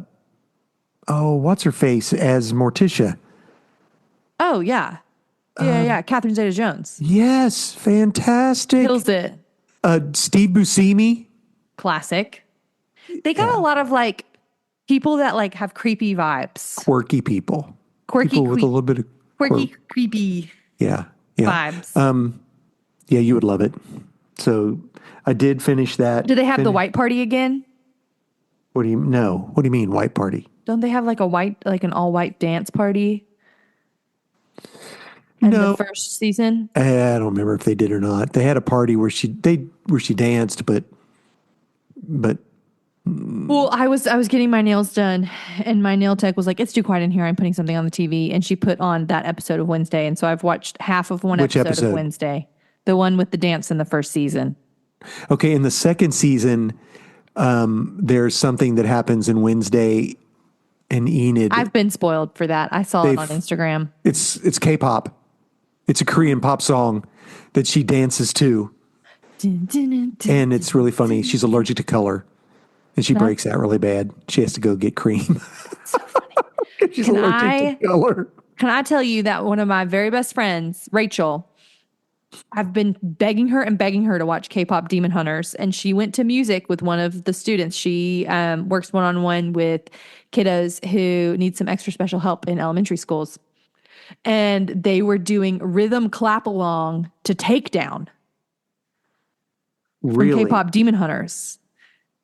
What's her face as Morticia? Oh, yeah. Yeah. Catherine Zeta-Jones. Yes. Fantastic. Kills it. Steve Buscemi. Classic. They got a lot of like people that like have creepy vibes. Quirky people. Quirky, people with a little bit of quirky, creepy vibes. Yeah, you would love it. So I did finish that. Do they have the white party again? What do you mean white party? Don't they have like an all white dance party? In the first season? I don't remember if they did or not. They had a party where she danced, but well, I was getting my nails done, and my nail tech was like, "It's too quiet in here. I'm putting something on the TV," and she put on that episode of Wednesday, and so I've watched half of one episode of Wednesday, the one with the dance in the first season. Okay, in the second season, there's something that happens in Wednesday and Enid. I've been spoiled for that. I saw it on Instagram. It's K-pop. It's a Korean pop song that she dances to. And it's really funny. She's allergic to color. And she breaks out really bad. She has to go get cream. So funny. She's allergic to color. Can I tell you that one of my very best friends, Rachel, I've been begging her to watch K-pop Demon Hunters, and she went to music with one of the students. She works one-on-one with kiddos who need some extra special help in elementary schools. And they were doing rhythm clap along to Takedown from K-pop Demon Hunters.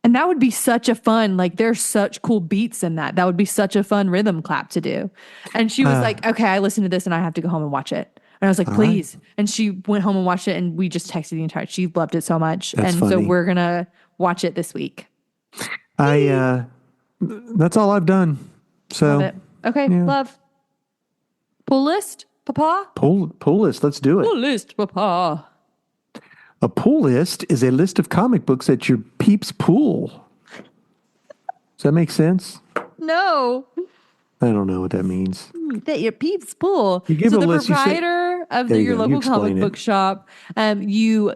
And that would be such a fun, like there's such cool beats in that. That would be such a fun rhythm clap to do. And she was like, okay, I listened to this and I have to go home and watch it. And I was like, please. Right. And she went home and watched it, and we just texted the entire, she loved it so much. That's funny. So we're going to watch it this week. That's all I've done. So, love it. Okay. Yeah. Love. Pull list, Papa? Pull list. Let's do it. Pull list, Papa. A pull list is a list of comic books at your peeps pool. Does that make sense? No. I don't know what that means. That your peeps pool. You give so a the list, proprietor of your local comic book shop, you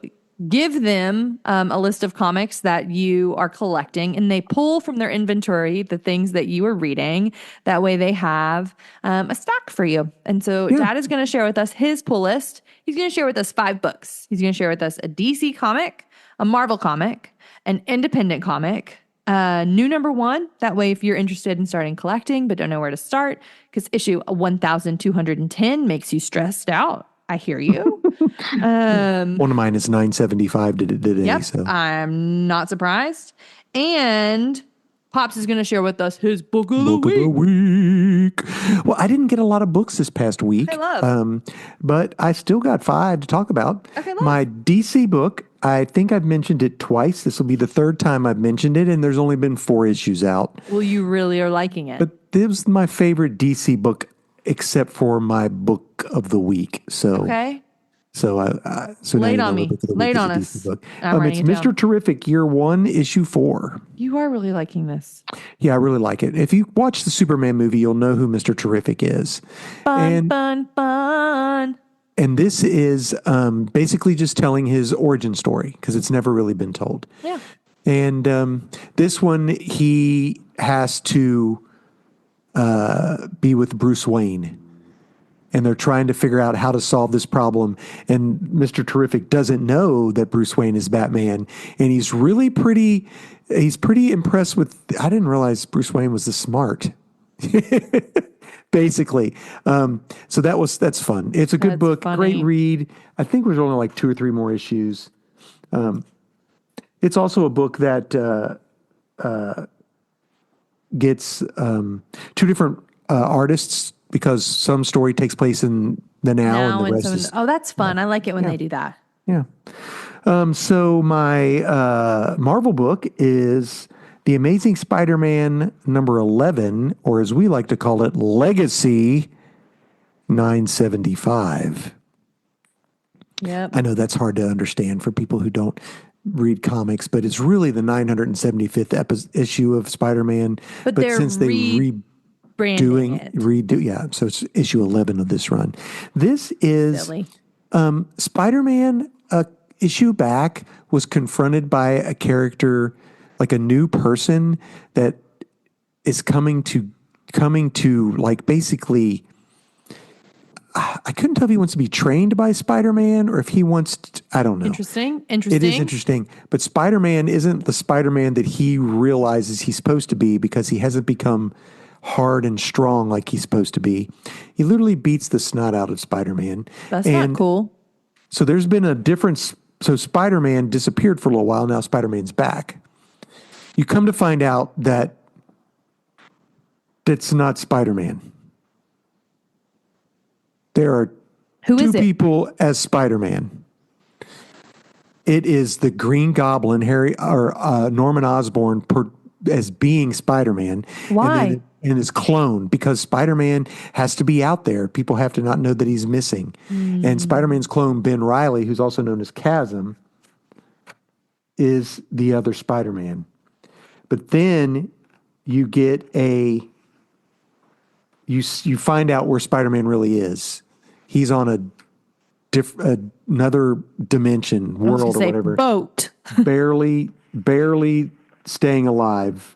give them a list of comics that you are collecting, and they pull from their inventory the things that you are reading. That way they have a stock for you. And so Dad is going to share with us his pull list. He's going to share with us 5 books. He's going to share with us a DC comic, a Marvel comic, an independent comic, new number 1. That way, if you're interested in starting collecting but don't know where to start, because issue 1210 makes you stressed out. I hear you. One of mine is $9.75 today. Yep, so I'm not surprised. And Pops is going to share with us his book of the week. Well, I didn't get a lot of books this past week. Okay, love. But I still got 5 to talk about. Okay, love. My DC book, I think I've mentioned it twice. This will be the 3rd time I've mentioned it, and there's only been 4 issues out. Well, you really are liking it. But this was my favorite DC book, except for my book of the week. So okay. So lay it on me. Lay it on us. It's Mr. Terrific Year 1, Issue 4. You are really liking this. Yeah, I really like it. If you watch the Superman movie, you'll know who Mr. Terrific is. Fun. And this is basically just telling his origin story, because it's never really been told. Yeah. And this one, he has to be with Bruce Wayne. And they're trying to figure out how to solve this problem. And Mr. Terrific doesn't know that Bruce Wayne is Batman. And he's pretty impressed with, I didn't realize Bruce Wayne was this smart. Basically. So that's fun. It's a good book. Funny. Great read. I think there's only like 2 or 3 more issues. It's also a book that gets 2 different artists, because some story takes place in the now and the rest is... Oh, that's fun. I like it when they do that. Yeah. So my Marvel book is The Amazing Spider-Man number 11, or as we like to call it, Legacy 975. Yep. I know that's hard to understand for people who don't read comics, but it's really the 975th issue of Spider-Man. But since they so it's issue 11 of this run. This is Spider-Man, issue back, was confronted by a character, like a new person that is coming to like basically, I couldn't tell if he wants to be trained by Spider-Man or if he wants to, I don't know. Interesting. It is interesting. But Spider-Man isn't the Spider-Man that he realizes he's supposed to be, because he hasn't become hard and strong like he's supposed to be. He literally beats the snot out of Spider-Man. That's not cool. So there's been a difference. So Spider-Man disappeared for a little while. Now Spider-Man's back. You come to find out that that's not Spider-Man. There are 2 people as Spider-Man. It is the Green Goblin, Norman Osborn, as being Spider-Man. Why? And his clone, because Spider-Man has to be out there. People have to not know that he's missing. And Spider-Man's clone, Ben Reilly, who's also known as Chasm, is the other Spider-Man. But then you get you find out where Spider-Man really is. He's on another dimension, world, or whatever. Boat. barely staying alive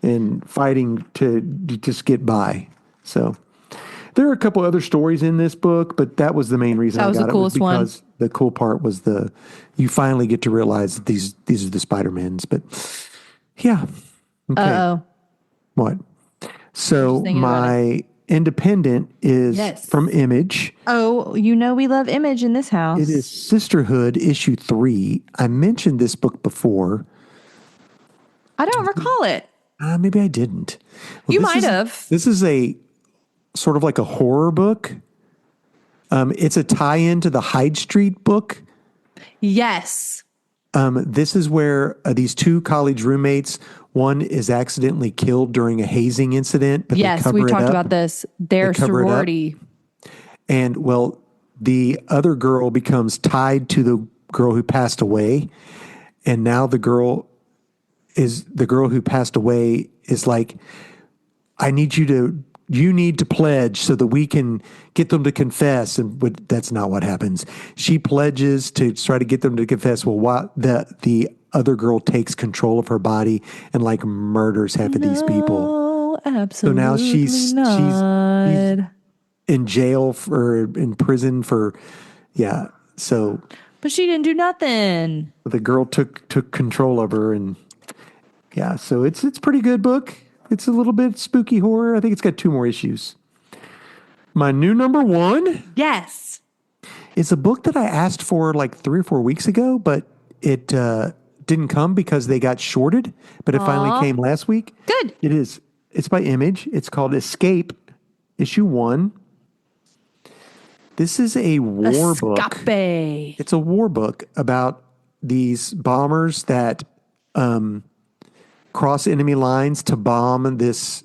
and fighting to just get by. So there are a couple other stories in this book, but that was the main reason I got it. That was the coolest one. The cool part was you finally get to realize that these are the Spider-Mans. But yeah. Okay. Uh-oh. What? So my independent is from Image. Oh, we love Image in this house. It is Sisterhood issue 3. I mentioned this book before. I don't recall it. Maybe I didn't. Well, you might have. This is a sort of like a horror book. It's a tie-in to the Hyde Street book. Yes. This is where these 2 college roommates, one is accidentally killed during a hazing incident, but they cover it up. Yes, we talked about this. Their sorority. And, the other girl becomes tied to the girl who passed away. And now the girl who passed away is like, you need to pledge so that we can get them to confess. And that's not what happens. She pledges to try to get them to confess. Well, the other girl takes control of her body and like murders half of these people. Absolutely. So now she's in jail in prison for, so. But she didn't do nothing. The girl took control of her, and so it's a pretty good book. It's a little bit spooky horror. I think it's got 2 more issues. My new number 1. Yes. It's a book that I asked for like 3 or 4 weeks ago, but it didn't come because they got shorted, but it finally came last week. Good. It is. It's by Image. It's called Escape, issue 1. This is a war book. It's a war book about these bombers that cross enemy lines to bomb this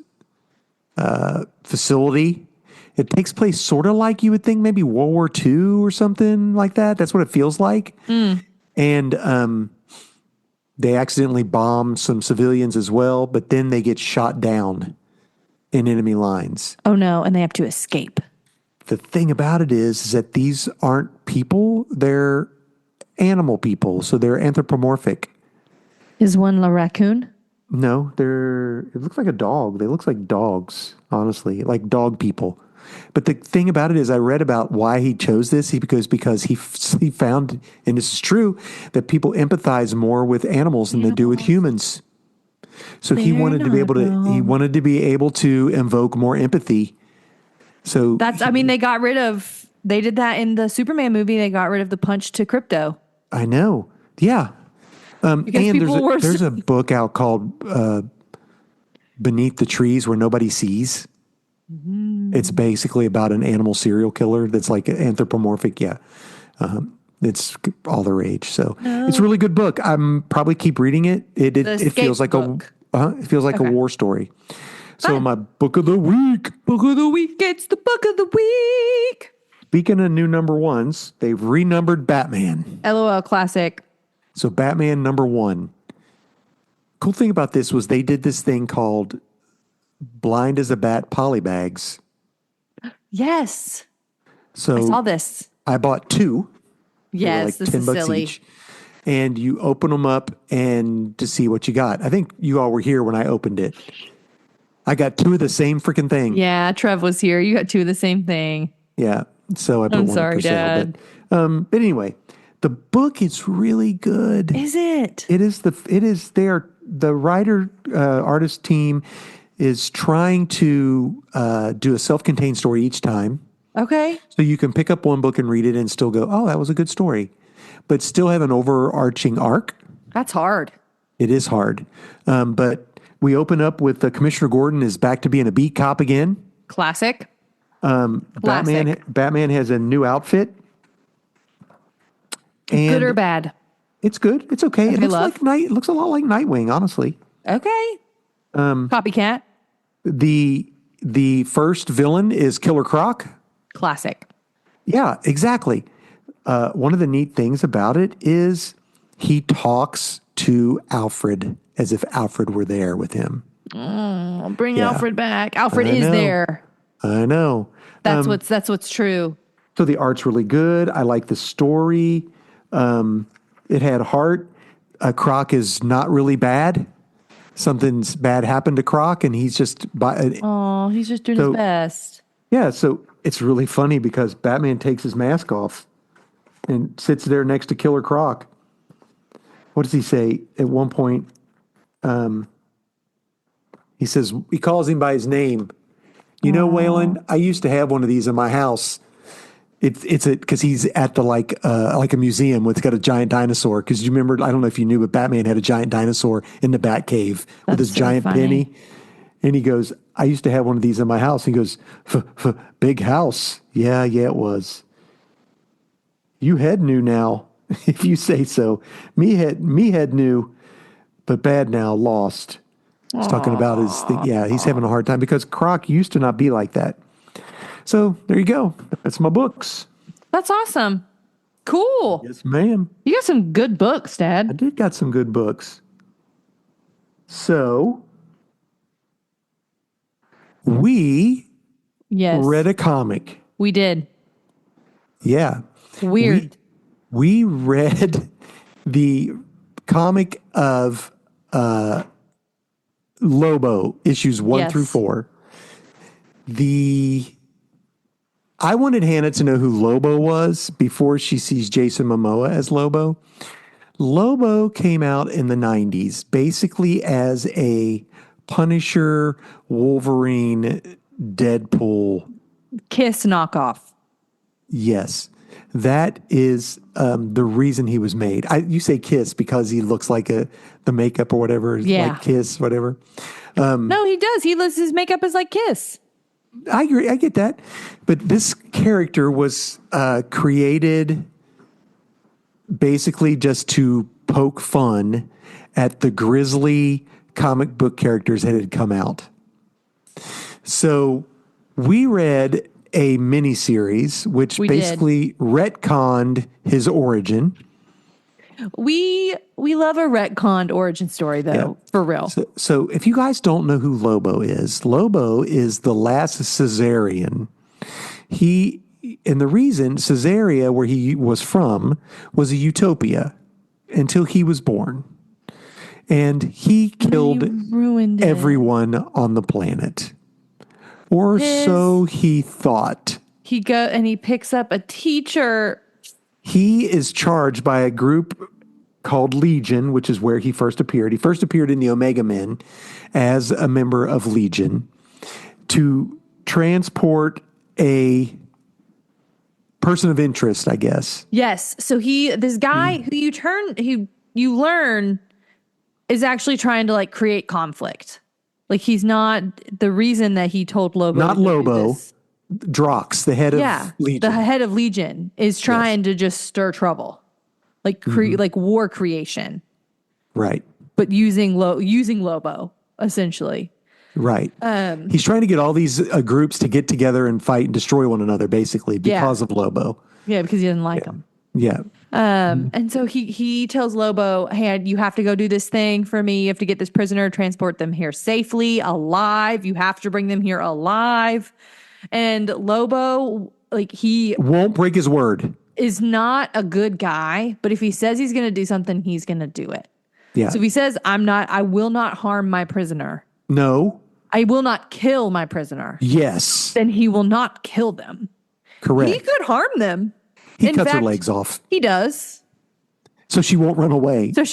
facility. It takes place sort of like you would think maybe World War II or something like that. That's what it feels like. And they accidentally bomb some civilians as well, but then they get shot down in enemy lines. Oh no, and they have to escape. The thing about it is that these aren't people, they're animal people, so they're anthropomorphic. Is one a raccoon? No, it looks like a dog. They look like dogs, honestly, like dog people. But the thing about it is, I read about why he chose this. Because he found, and this is true, that people empathize more with animals than they do with Animals. humans. So They're not he wrong. wanted to be able to invoke more empathy. So I mean, they did that in the Superman movie. They got rid of the punch to crypto I know, yeah. because And people were, there's a book out called Beneath the Trees Where Nobody Sees. It's basically about an animal serial killer that's like anthropomorphic. Yeah. It's all the rage. So it's a really good book. I'm probably keep reading it. the It feels escape like book. it feels like a Okay. war story. So Fun. my book of the week. Book of the week. It's the book of the week. Speaking of new number ones, they've renumbered Batman. LOL classic. So Batman number one. Cool thing about this was they did this thing called Blind as a Bat Polybags. Yes. So I saw this. I bought two. They were Yes, like this 10 is bucks silly. each. And you open them up and to see what you got. I think you all were here when I opened it. I got two of the same freaking thing. Yeah, Trev was here. You got two of the same thing. Yeah. So I put I'm one sorry, up for sale. Dad. But anyway, the book is really good. Is it? The writer artist team is trying to do a self-contained story each time. Okay. So you can pick up one book and read it and still go, oh, that was a good story, but still have an overarching arc. That's hard. It is hard. But we open up with Commissioner Gordon is back to being a beat cop again. Classic. Classic. Batman has a new outfit. And Good or bad? it's good. It's okay. It love. it looks a lot like Nightwing, honestly. Okay. Copycat. The first villain is Killer Croc. Classic. Yeah, exactly. One of the neat things about it is he talks to Alfred as if Alfred were there with him. I'll bring Yeah. Alfred back. Alfred I is know. there. I know. That's what's true. So the art's really good. I like the story. It had heart. Croc is not really bad. Something's bad happened to Croc, and he's just Oh, he's just doing his best. yeah. So it's really funny because Batman takes his mask off and sits there next to Killer Croc. What does he say at one point? He says he calls him by his name. You know, Waylon, I used to have one of these in my house. Because he's at the like a museum with got a giant dinosaur. Because you remember, I don't know if you knew, but Batman had a giant dinosaur in the Batcave with his so giant funny. penny. And he goes, I used to have one of these in my house. He goes, big house. Yeah, it was. You head new now, if you say so. Me head new, but bad now, lost. He's talking about his thing. Yeah, he's having a hard time because Croc used to not be like that. So there you go. That's my books. That's awesome. Cool. Yes, ma'am. You got some good books, I Dad. did got some good books. So we Yes. read a comic. We did. Yeah. Weird. We read the comic of Lobo issues 1 Yes. through 4. I wanted Hannah to know who Lobo was before she sees Jason Momoa as Lobo. Lobo came out in the 90s basically as a Punisher, Wolverine, Deadpool. Kiss knockoff. Yes, that is the reason he was made. You say Kiss because he looks like the makeup or whatever, Yeah. like Kiss, whatever. No, he does. His makeup is like Kiss. I agree. I get that. But this character was created basically just to poke fun at the grisly comic book characters that had come out. So we read a miniseries which We did. basically retconned his origin. We love a retconned origin story though, Yeah. for real. So if you guys don't know who Lobo is the last Caesarian. And the reason Caesarea, where he was from, was a utopia until he was born. And he killed You ruined it. everyone on the planet. Or so he thought. He picks up a teacher. He is charged by a group called Legion, which is where he first appeared. He first appeared in the Omega Men as a member of Legion to transport a person of interest, I guess. Yes. So this guy who you learn is actually trying to like create conflict. Like he's not the reason that he told Lobo. Not Lobo. Drox, the head of Legion. The head of Legion is trying to just stir trouble. Like like war creation. Right. But using Lobo, essentially. Right. He's trying to get all these groups to get together and fight and destroy one another, basically, because of Lobo. Yeah, because he didn't like him. Yeah. And so he tells Lobo, hey, you have to go do this thing for me. You have to get this prisoner, transport them here safely, alive. You have to bring them here alive. And Lobo, like he won't break his word. Is not a good guy, but if he says he's going to do something, he's going to do it. Yeah. So if he says, I will not harm my prisoner. No. I will not kill my prisoner. Yes. Then he will not kill them. Correct. He could harm them. He cuts her legs off. He does. So she won't run away. Because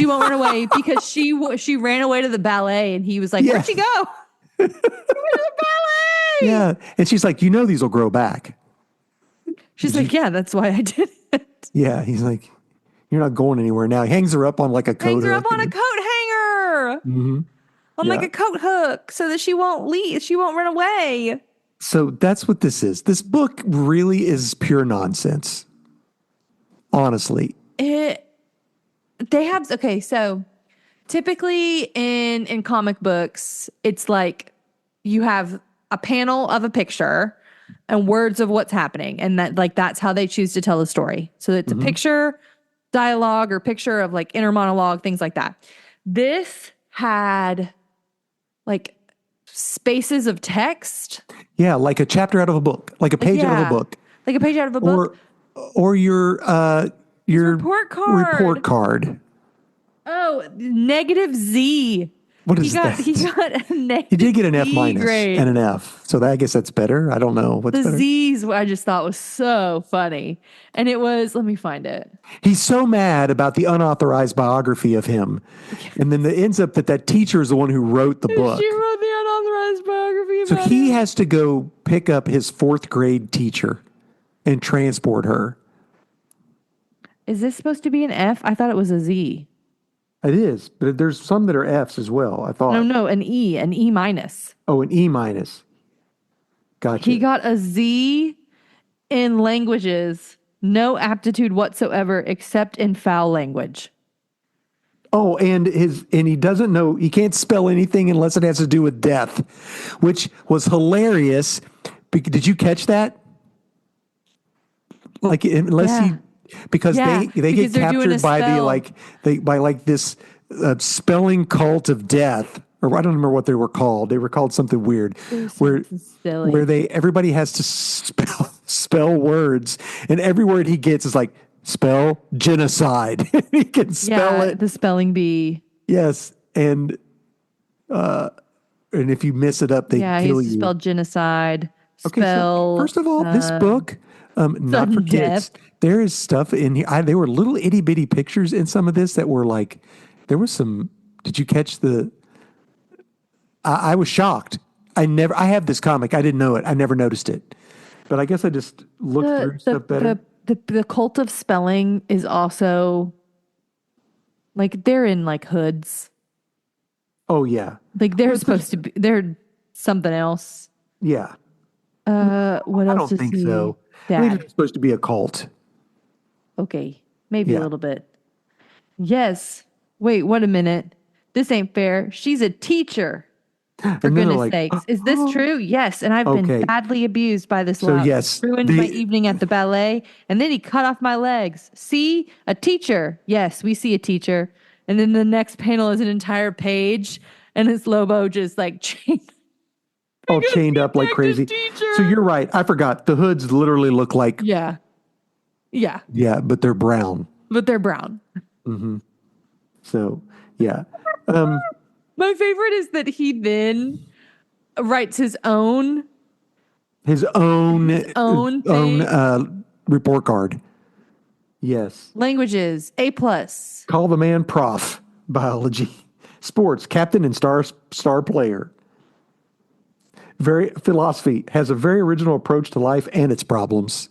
she ran away to the ballet and he was like, where'd she go? To the ballet. Yeah. And she's like, these will grow back. She's like, yeah, that's why I did it. Yeah. He's like, you're not going anywhere now. He hangs her up on like a coat. Hangs her up on a coat hanger. Mm-hmm. On like a coat hook so that she won't leave. She won't run away. So that's what this is. This book really is pure nonsense. Honestly. So typically in comic books, it's like you have a panel of a picture and words of what's happening. And that's how they choose to tell the story. So it's a picture, dialogue, or picture of like inner monologue, things like that. This had like spaces of text. Yeah, like a chapter out of a book, like a page out of a book. Like a page out of a book. Or your report card. Oh, -Z. What is that? He got a negative. He did get an F- grade. and an F. So I guess that's better. I don't know what's the better. Z's I just thought was so funny. And it was, let me find it. He's so mad about the unauthorized biography of him. And then it ends up that teacher is the one who wrote the book. She wrote the unauthorized biography about So he has to go pick up his 4th grade teacher and transport her. Is this supposed to be an F? I thought it was a Z. It is, but there's some that are Fs as well, I thought. No, an E minus. Oh, an E minus. Gotcha. He got a Z in languages, no aptitude whatsoever except in foul language. Oh, and he doesn't know, he can't spell anything unless it has to do with death, which was hilarious. Did you catch that? Like, because they get captured by this spelling cult of death, or I don't remember what they were called. They were called something weird, where everybody has to spell words, and every word he gets is like spell genocide. He can spell it. The spelling bee. Yes, and if you mess it up, they kill you. Spelled genocide. Okay, so first of all, this book. Not for kids. There is stuff in here. There were little itty bitty pictures in some of this that were like, there was some. Did you catch I was shocked. I have this comic. I didn't know it. I never noticed it. But I guess I just looked through stuff better. The cult of spelling is also like they're in like hoods. Oh yeah. Like they're supposed to be. They're something else. Yeah. What else? I don't think so. I think it's supposed to be a cult. Okay, maybe a little bit. Yes. Wait, what a minute. This ain't fair. She's a teacher. For goodness sakes. Is this true? Yes. And I've been badly abused by this love. Yes. Ruined my evening at the ballet. And then he cut off my legs. See? A teacher. Yes, we see a teacher. And then the next panel is an entire page. And it's Lobo just like chained up like crazy. So you're right. I forgot. The hoods literally look like. Yeah. Yeah, but they're brown. Mm-hmm. So, yeah. My favorite is that he then writes his own thing. Report card. Yes. Languages, A+. Call the man prof. Biology. Sports, captain and star player. Philosophy, has a very original approach to life and its problems.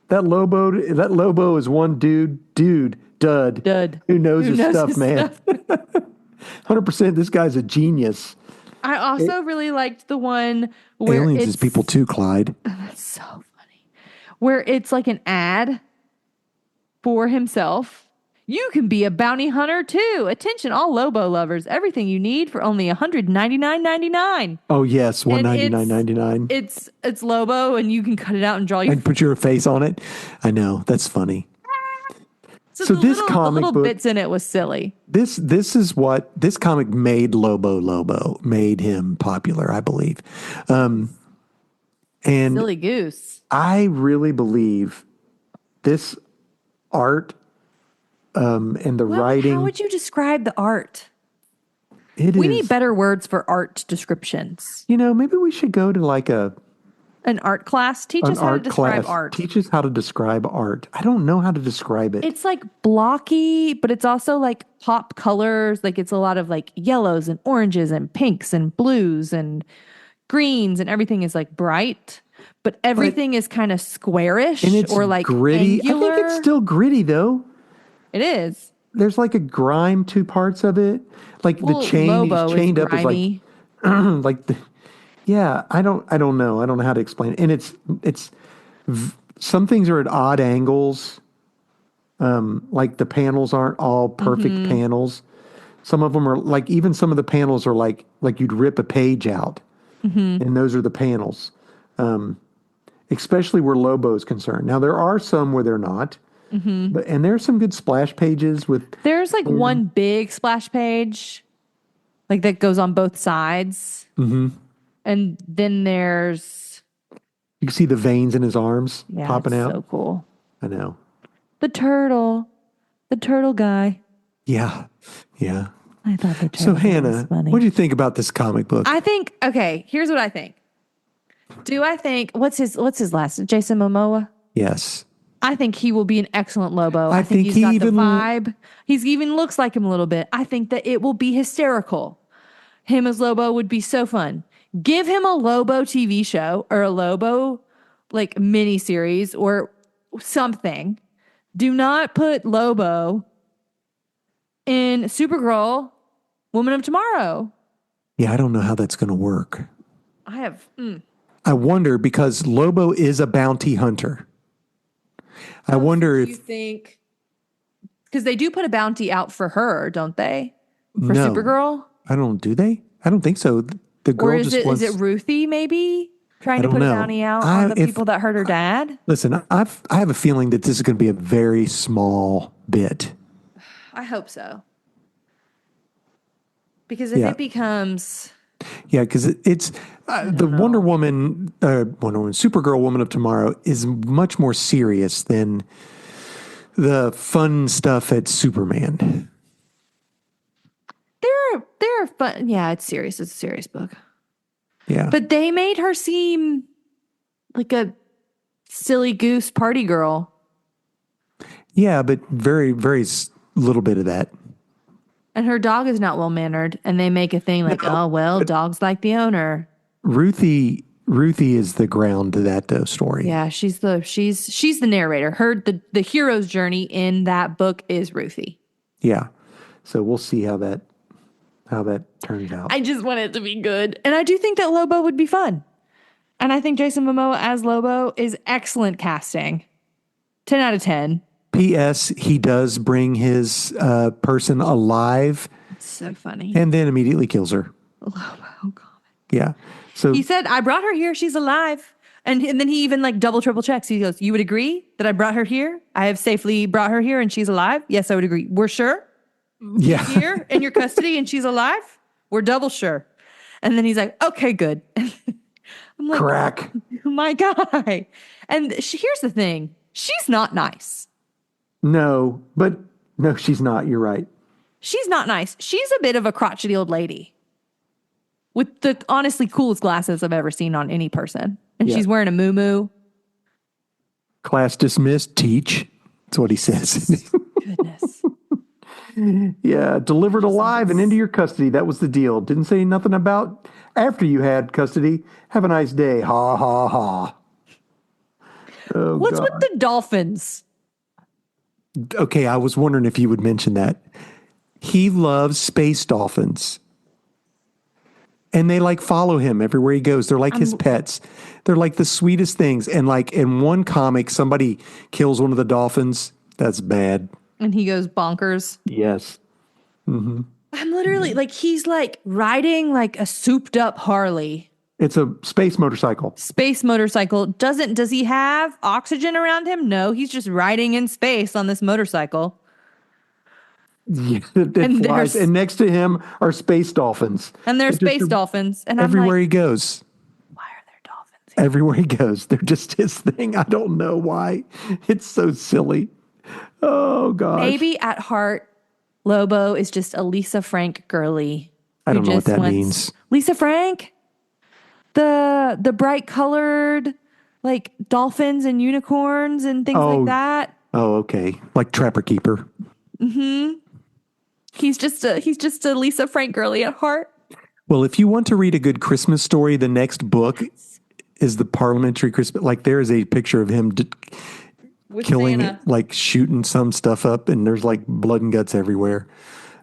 That Lobo is one dud, who knows his stuff, man. 100%, this guy's a genius. I also really liked the one where Aliens is people too, Clyde. That's so funny. Where it's like an ad for himself. You can be a bounty hunter too. Attention, all Lobo lovers. Everything you need for only $199.99. Oh yes, $199.99. It's Lobo, and you can cut it out and draw your and put your face on it. I know, that's funny. So this comic book, bits in it was silly. This is what this comic made Lobo made him popular, I believe. And Silly goose. I really believe this art and the writing. How would you describe the art? We need better words for art descriptions. Maybe we should go to like an art class. Teach us how to describe art. Teach us how to describe art. I don't know how to describe it. It's like blocky, but it's also like pop colors. Like it's a lot of like yellows and oranges and pinks and blues and greens, and everything is like bright, but everything is kind of squarish and it's or like gritty. angular. I think it's still gritty though. It is. There's like a grime to parts of it. Like the chain Lobo he's chained is up is grimy. like yeah, I don't know. I don't know how to explain it. And it's some things are at odd angles. Like the panels aren't all perfect panels. Some of them are like, even some of the panels are like you'd rip a page out. And those are the panels. Especially where Lobo is concerned. Now there are some where they're not. And there's some good splash pages with. There's like one big splash page, like that goes on both sides. And then there's. You can see the veins in his arms popping out. So cool. I know. The turtle guy. Yeah. I thought the turtle. So Hannah, what do you think about this comic book? I think here's what I think. Do I think what's his last name? Jason Momoa? Yes. I think he will be an excellent Lobo. I think he's got the vibe. He's even looks like him a little bit. I think that it will be hysterical. Him as Lobo would be so fun. Give him a Lobo TV show or a Lobo like mini series or something. Do not put Lobo in Supergirl, Woman of Tomorrow. Yeah, I don't know how that's going to work. I wonder, because Lobo is a bounty hunter. I wonder if you think, because they do put a bounty out for her, don't they? For no, Supergirl? Do they? I don't think so. The girl is it Ruthie maybe trying to put a bounty out on the people that hurt her dad? Listen, I have a feeling that this is going to be a very small bit. I hope so. Because if it becomes... Yeah, because it's the Wonder Woman, Supergirl, Woman of Tomorrow is much more serious than the fun stuff at Superman. They're fun. Yeah, it's serious. It's a serious book. Yeah, but they made her seem like a silly goose party girl. Yeah, but very, very little bit of that. And her dog is not well mannered, and they make a thing like, dogs like the owner. Ruthie is the ground to that story. Yeah, she's the narrator. The hero's journey in that book is Ruthie. Yeah, so we'll see how that turns out. I just want it to be good, and I do think that Lobo would be fun, and I think Jason Momoa as Lobo is excellent casting. 10 out of 10. P.S. He does bring his person alive. It's so funny. And then immediately kills her. Lobo Comic. Yeah. So he said, I brought her here. She's alive. And then he even like double, triple checks. He goes, you would agree that I brought her here? I have safely brought her here and she's alive? Yes, I would agree. We're sure? Yeah. She's here in your custody and she's alive? We're double sure. And then he's like, okay, good. I'm like, crack. My guy. And here's the thing. She's not nice. No, she's not. You're right. She's not nice. She's a bit of a crotchety old lady with the honestly coolest glasses I've ever seen on any person. And she's wearing a muumuu. Class dismissed. Teach. That's what he says. Goodness. Yeah, delivered alive and into your custody. That was the deal. Didn't say nothing about after you had custody. Have a nice day. Ha, ha, ha. Oh, What's God. with the dolphins? Okay, I was wondering if you would mention that. He loves space dolphins. And they like follow him everywhere he goes. They're like his pets. They're like the sweetest things. And like in one comic, somebody kills one of the dolphins. That's bad. And he goes bonkers. Yes. Mm-hmm. I'm literally like, he's like riding like a souped up Harley. It's a space motorcycle. Space motorcycle. Does he have oxygen around him? No, he's just riding in space on this motorcycle. Yeah, it flies. And next to him are space dolphins. And there's space dolphins. And everywhere he goes. Why are there dolphins here? Everywhere he goes. They're just his thing. I don't know why. It's so silly. Oh, gosh. Maybe at heart, Lobo is just a Lisa Frank girly. I don't know what that means. Lisa Frank? The bright colored, like dolphins and unicorns and things like that. Oh, okay. Like Trapper Keeper. Mm-hmm. He's just a Lisa Frank girly at heart. Well, if you want to read a good Christmas story, the next book is the Parliamentary Christmas. Like there is a picture of him killing, Santa. like shooting some stuff up, and there's like blood and guts everywhere.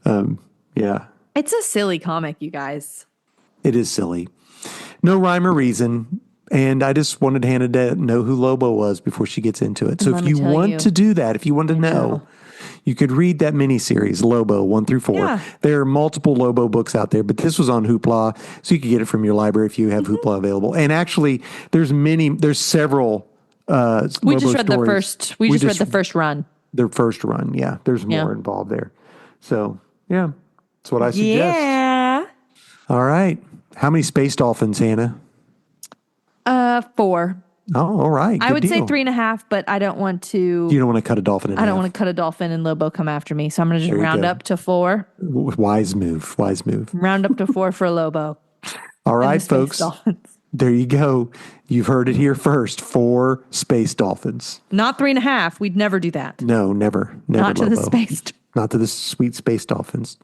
Yeah. It's a silly comic, you guys. It is silly. No rhyme or reason. And I just wanted Hannah to know who Lobo was before she gets into it. So if you want to do that, if you want to know, you could read that miniseries, Lobo 1 through 4. Yeah. There are multiple Lobo books out there, but this was on Hoopla, so you could get it from your library if you have Hoopla available. And actually, there's several We Lobo just read stories. the first. We just read the first run. Their first run, yeah. There's more involved there. So, yeah, that's what I suggest. Yeah. All right. How many space dolphins, Hannah? 4. Oh, all right. I would say 3.5, but I don't want to. You don't want to cut a dolphin in half. I don't want to cut a dolphin and Lobo come after me. So I'm going to just round up to 4. Wise move. Round up to 4 for Lobo. All right, folks. Dolphins. There you go. You've heard it here first. 4 space dolphins. Not 3.5. We'd never do that. No, never. Not to Lobo. the space. Not to the sweet space dolphins.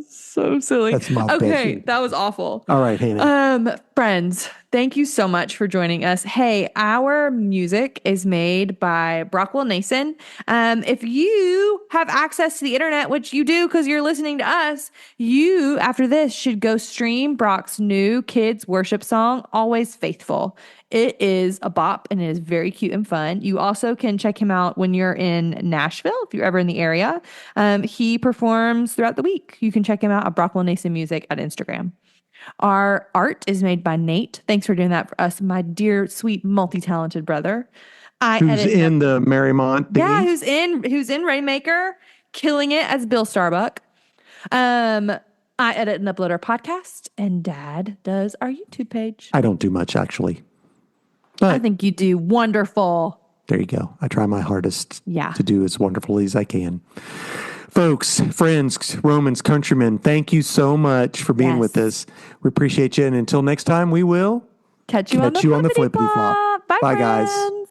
So silly. That's my okay, best. that was awful. All right, Hannah. Friends, thank you so much for joining us. Hey, our music is made by Brockwell Nason. If you have access to the internet, which you do because you're listening to us, you, after this, should go stream Brock's new kids worship song, Always Faithful. It is a bop and it is very cute and fun. You also can check him out when you're in Nashville, if you're ever in the area. He performs throughout the week. You can check him out at Brockwell Nason Music at Instagram. Our art is made by Nate. Thanks for doing that for us, my dear, sweet, multi-talented brother. Who's in the Mariemont thingy? Yeah, who's in Rainmaker, killing it as Bill Starbuck. I edit and upload our podcast, and Dad does our YouTube page. I don't do much, actually. I think you do wonderful. There you go. I try my hardest Yeah. to do as wonderfully as I can. Folks, friends, Romans, countrymen, thank you so much for being with us. We appreciate you. And until next time, we will catch you on the flippity flop. Bye, guys. Friends.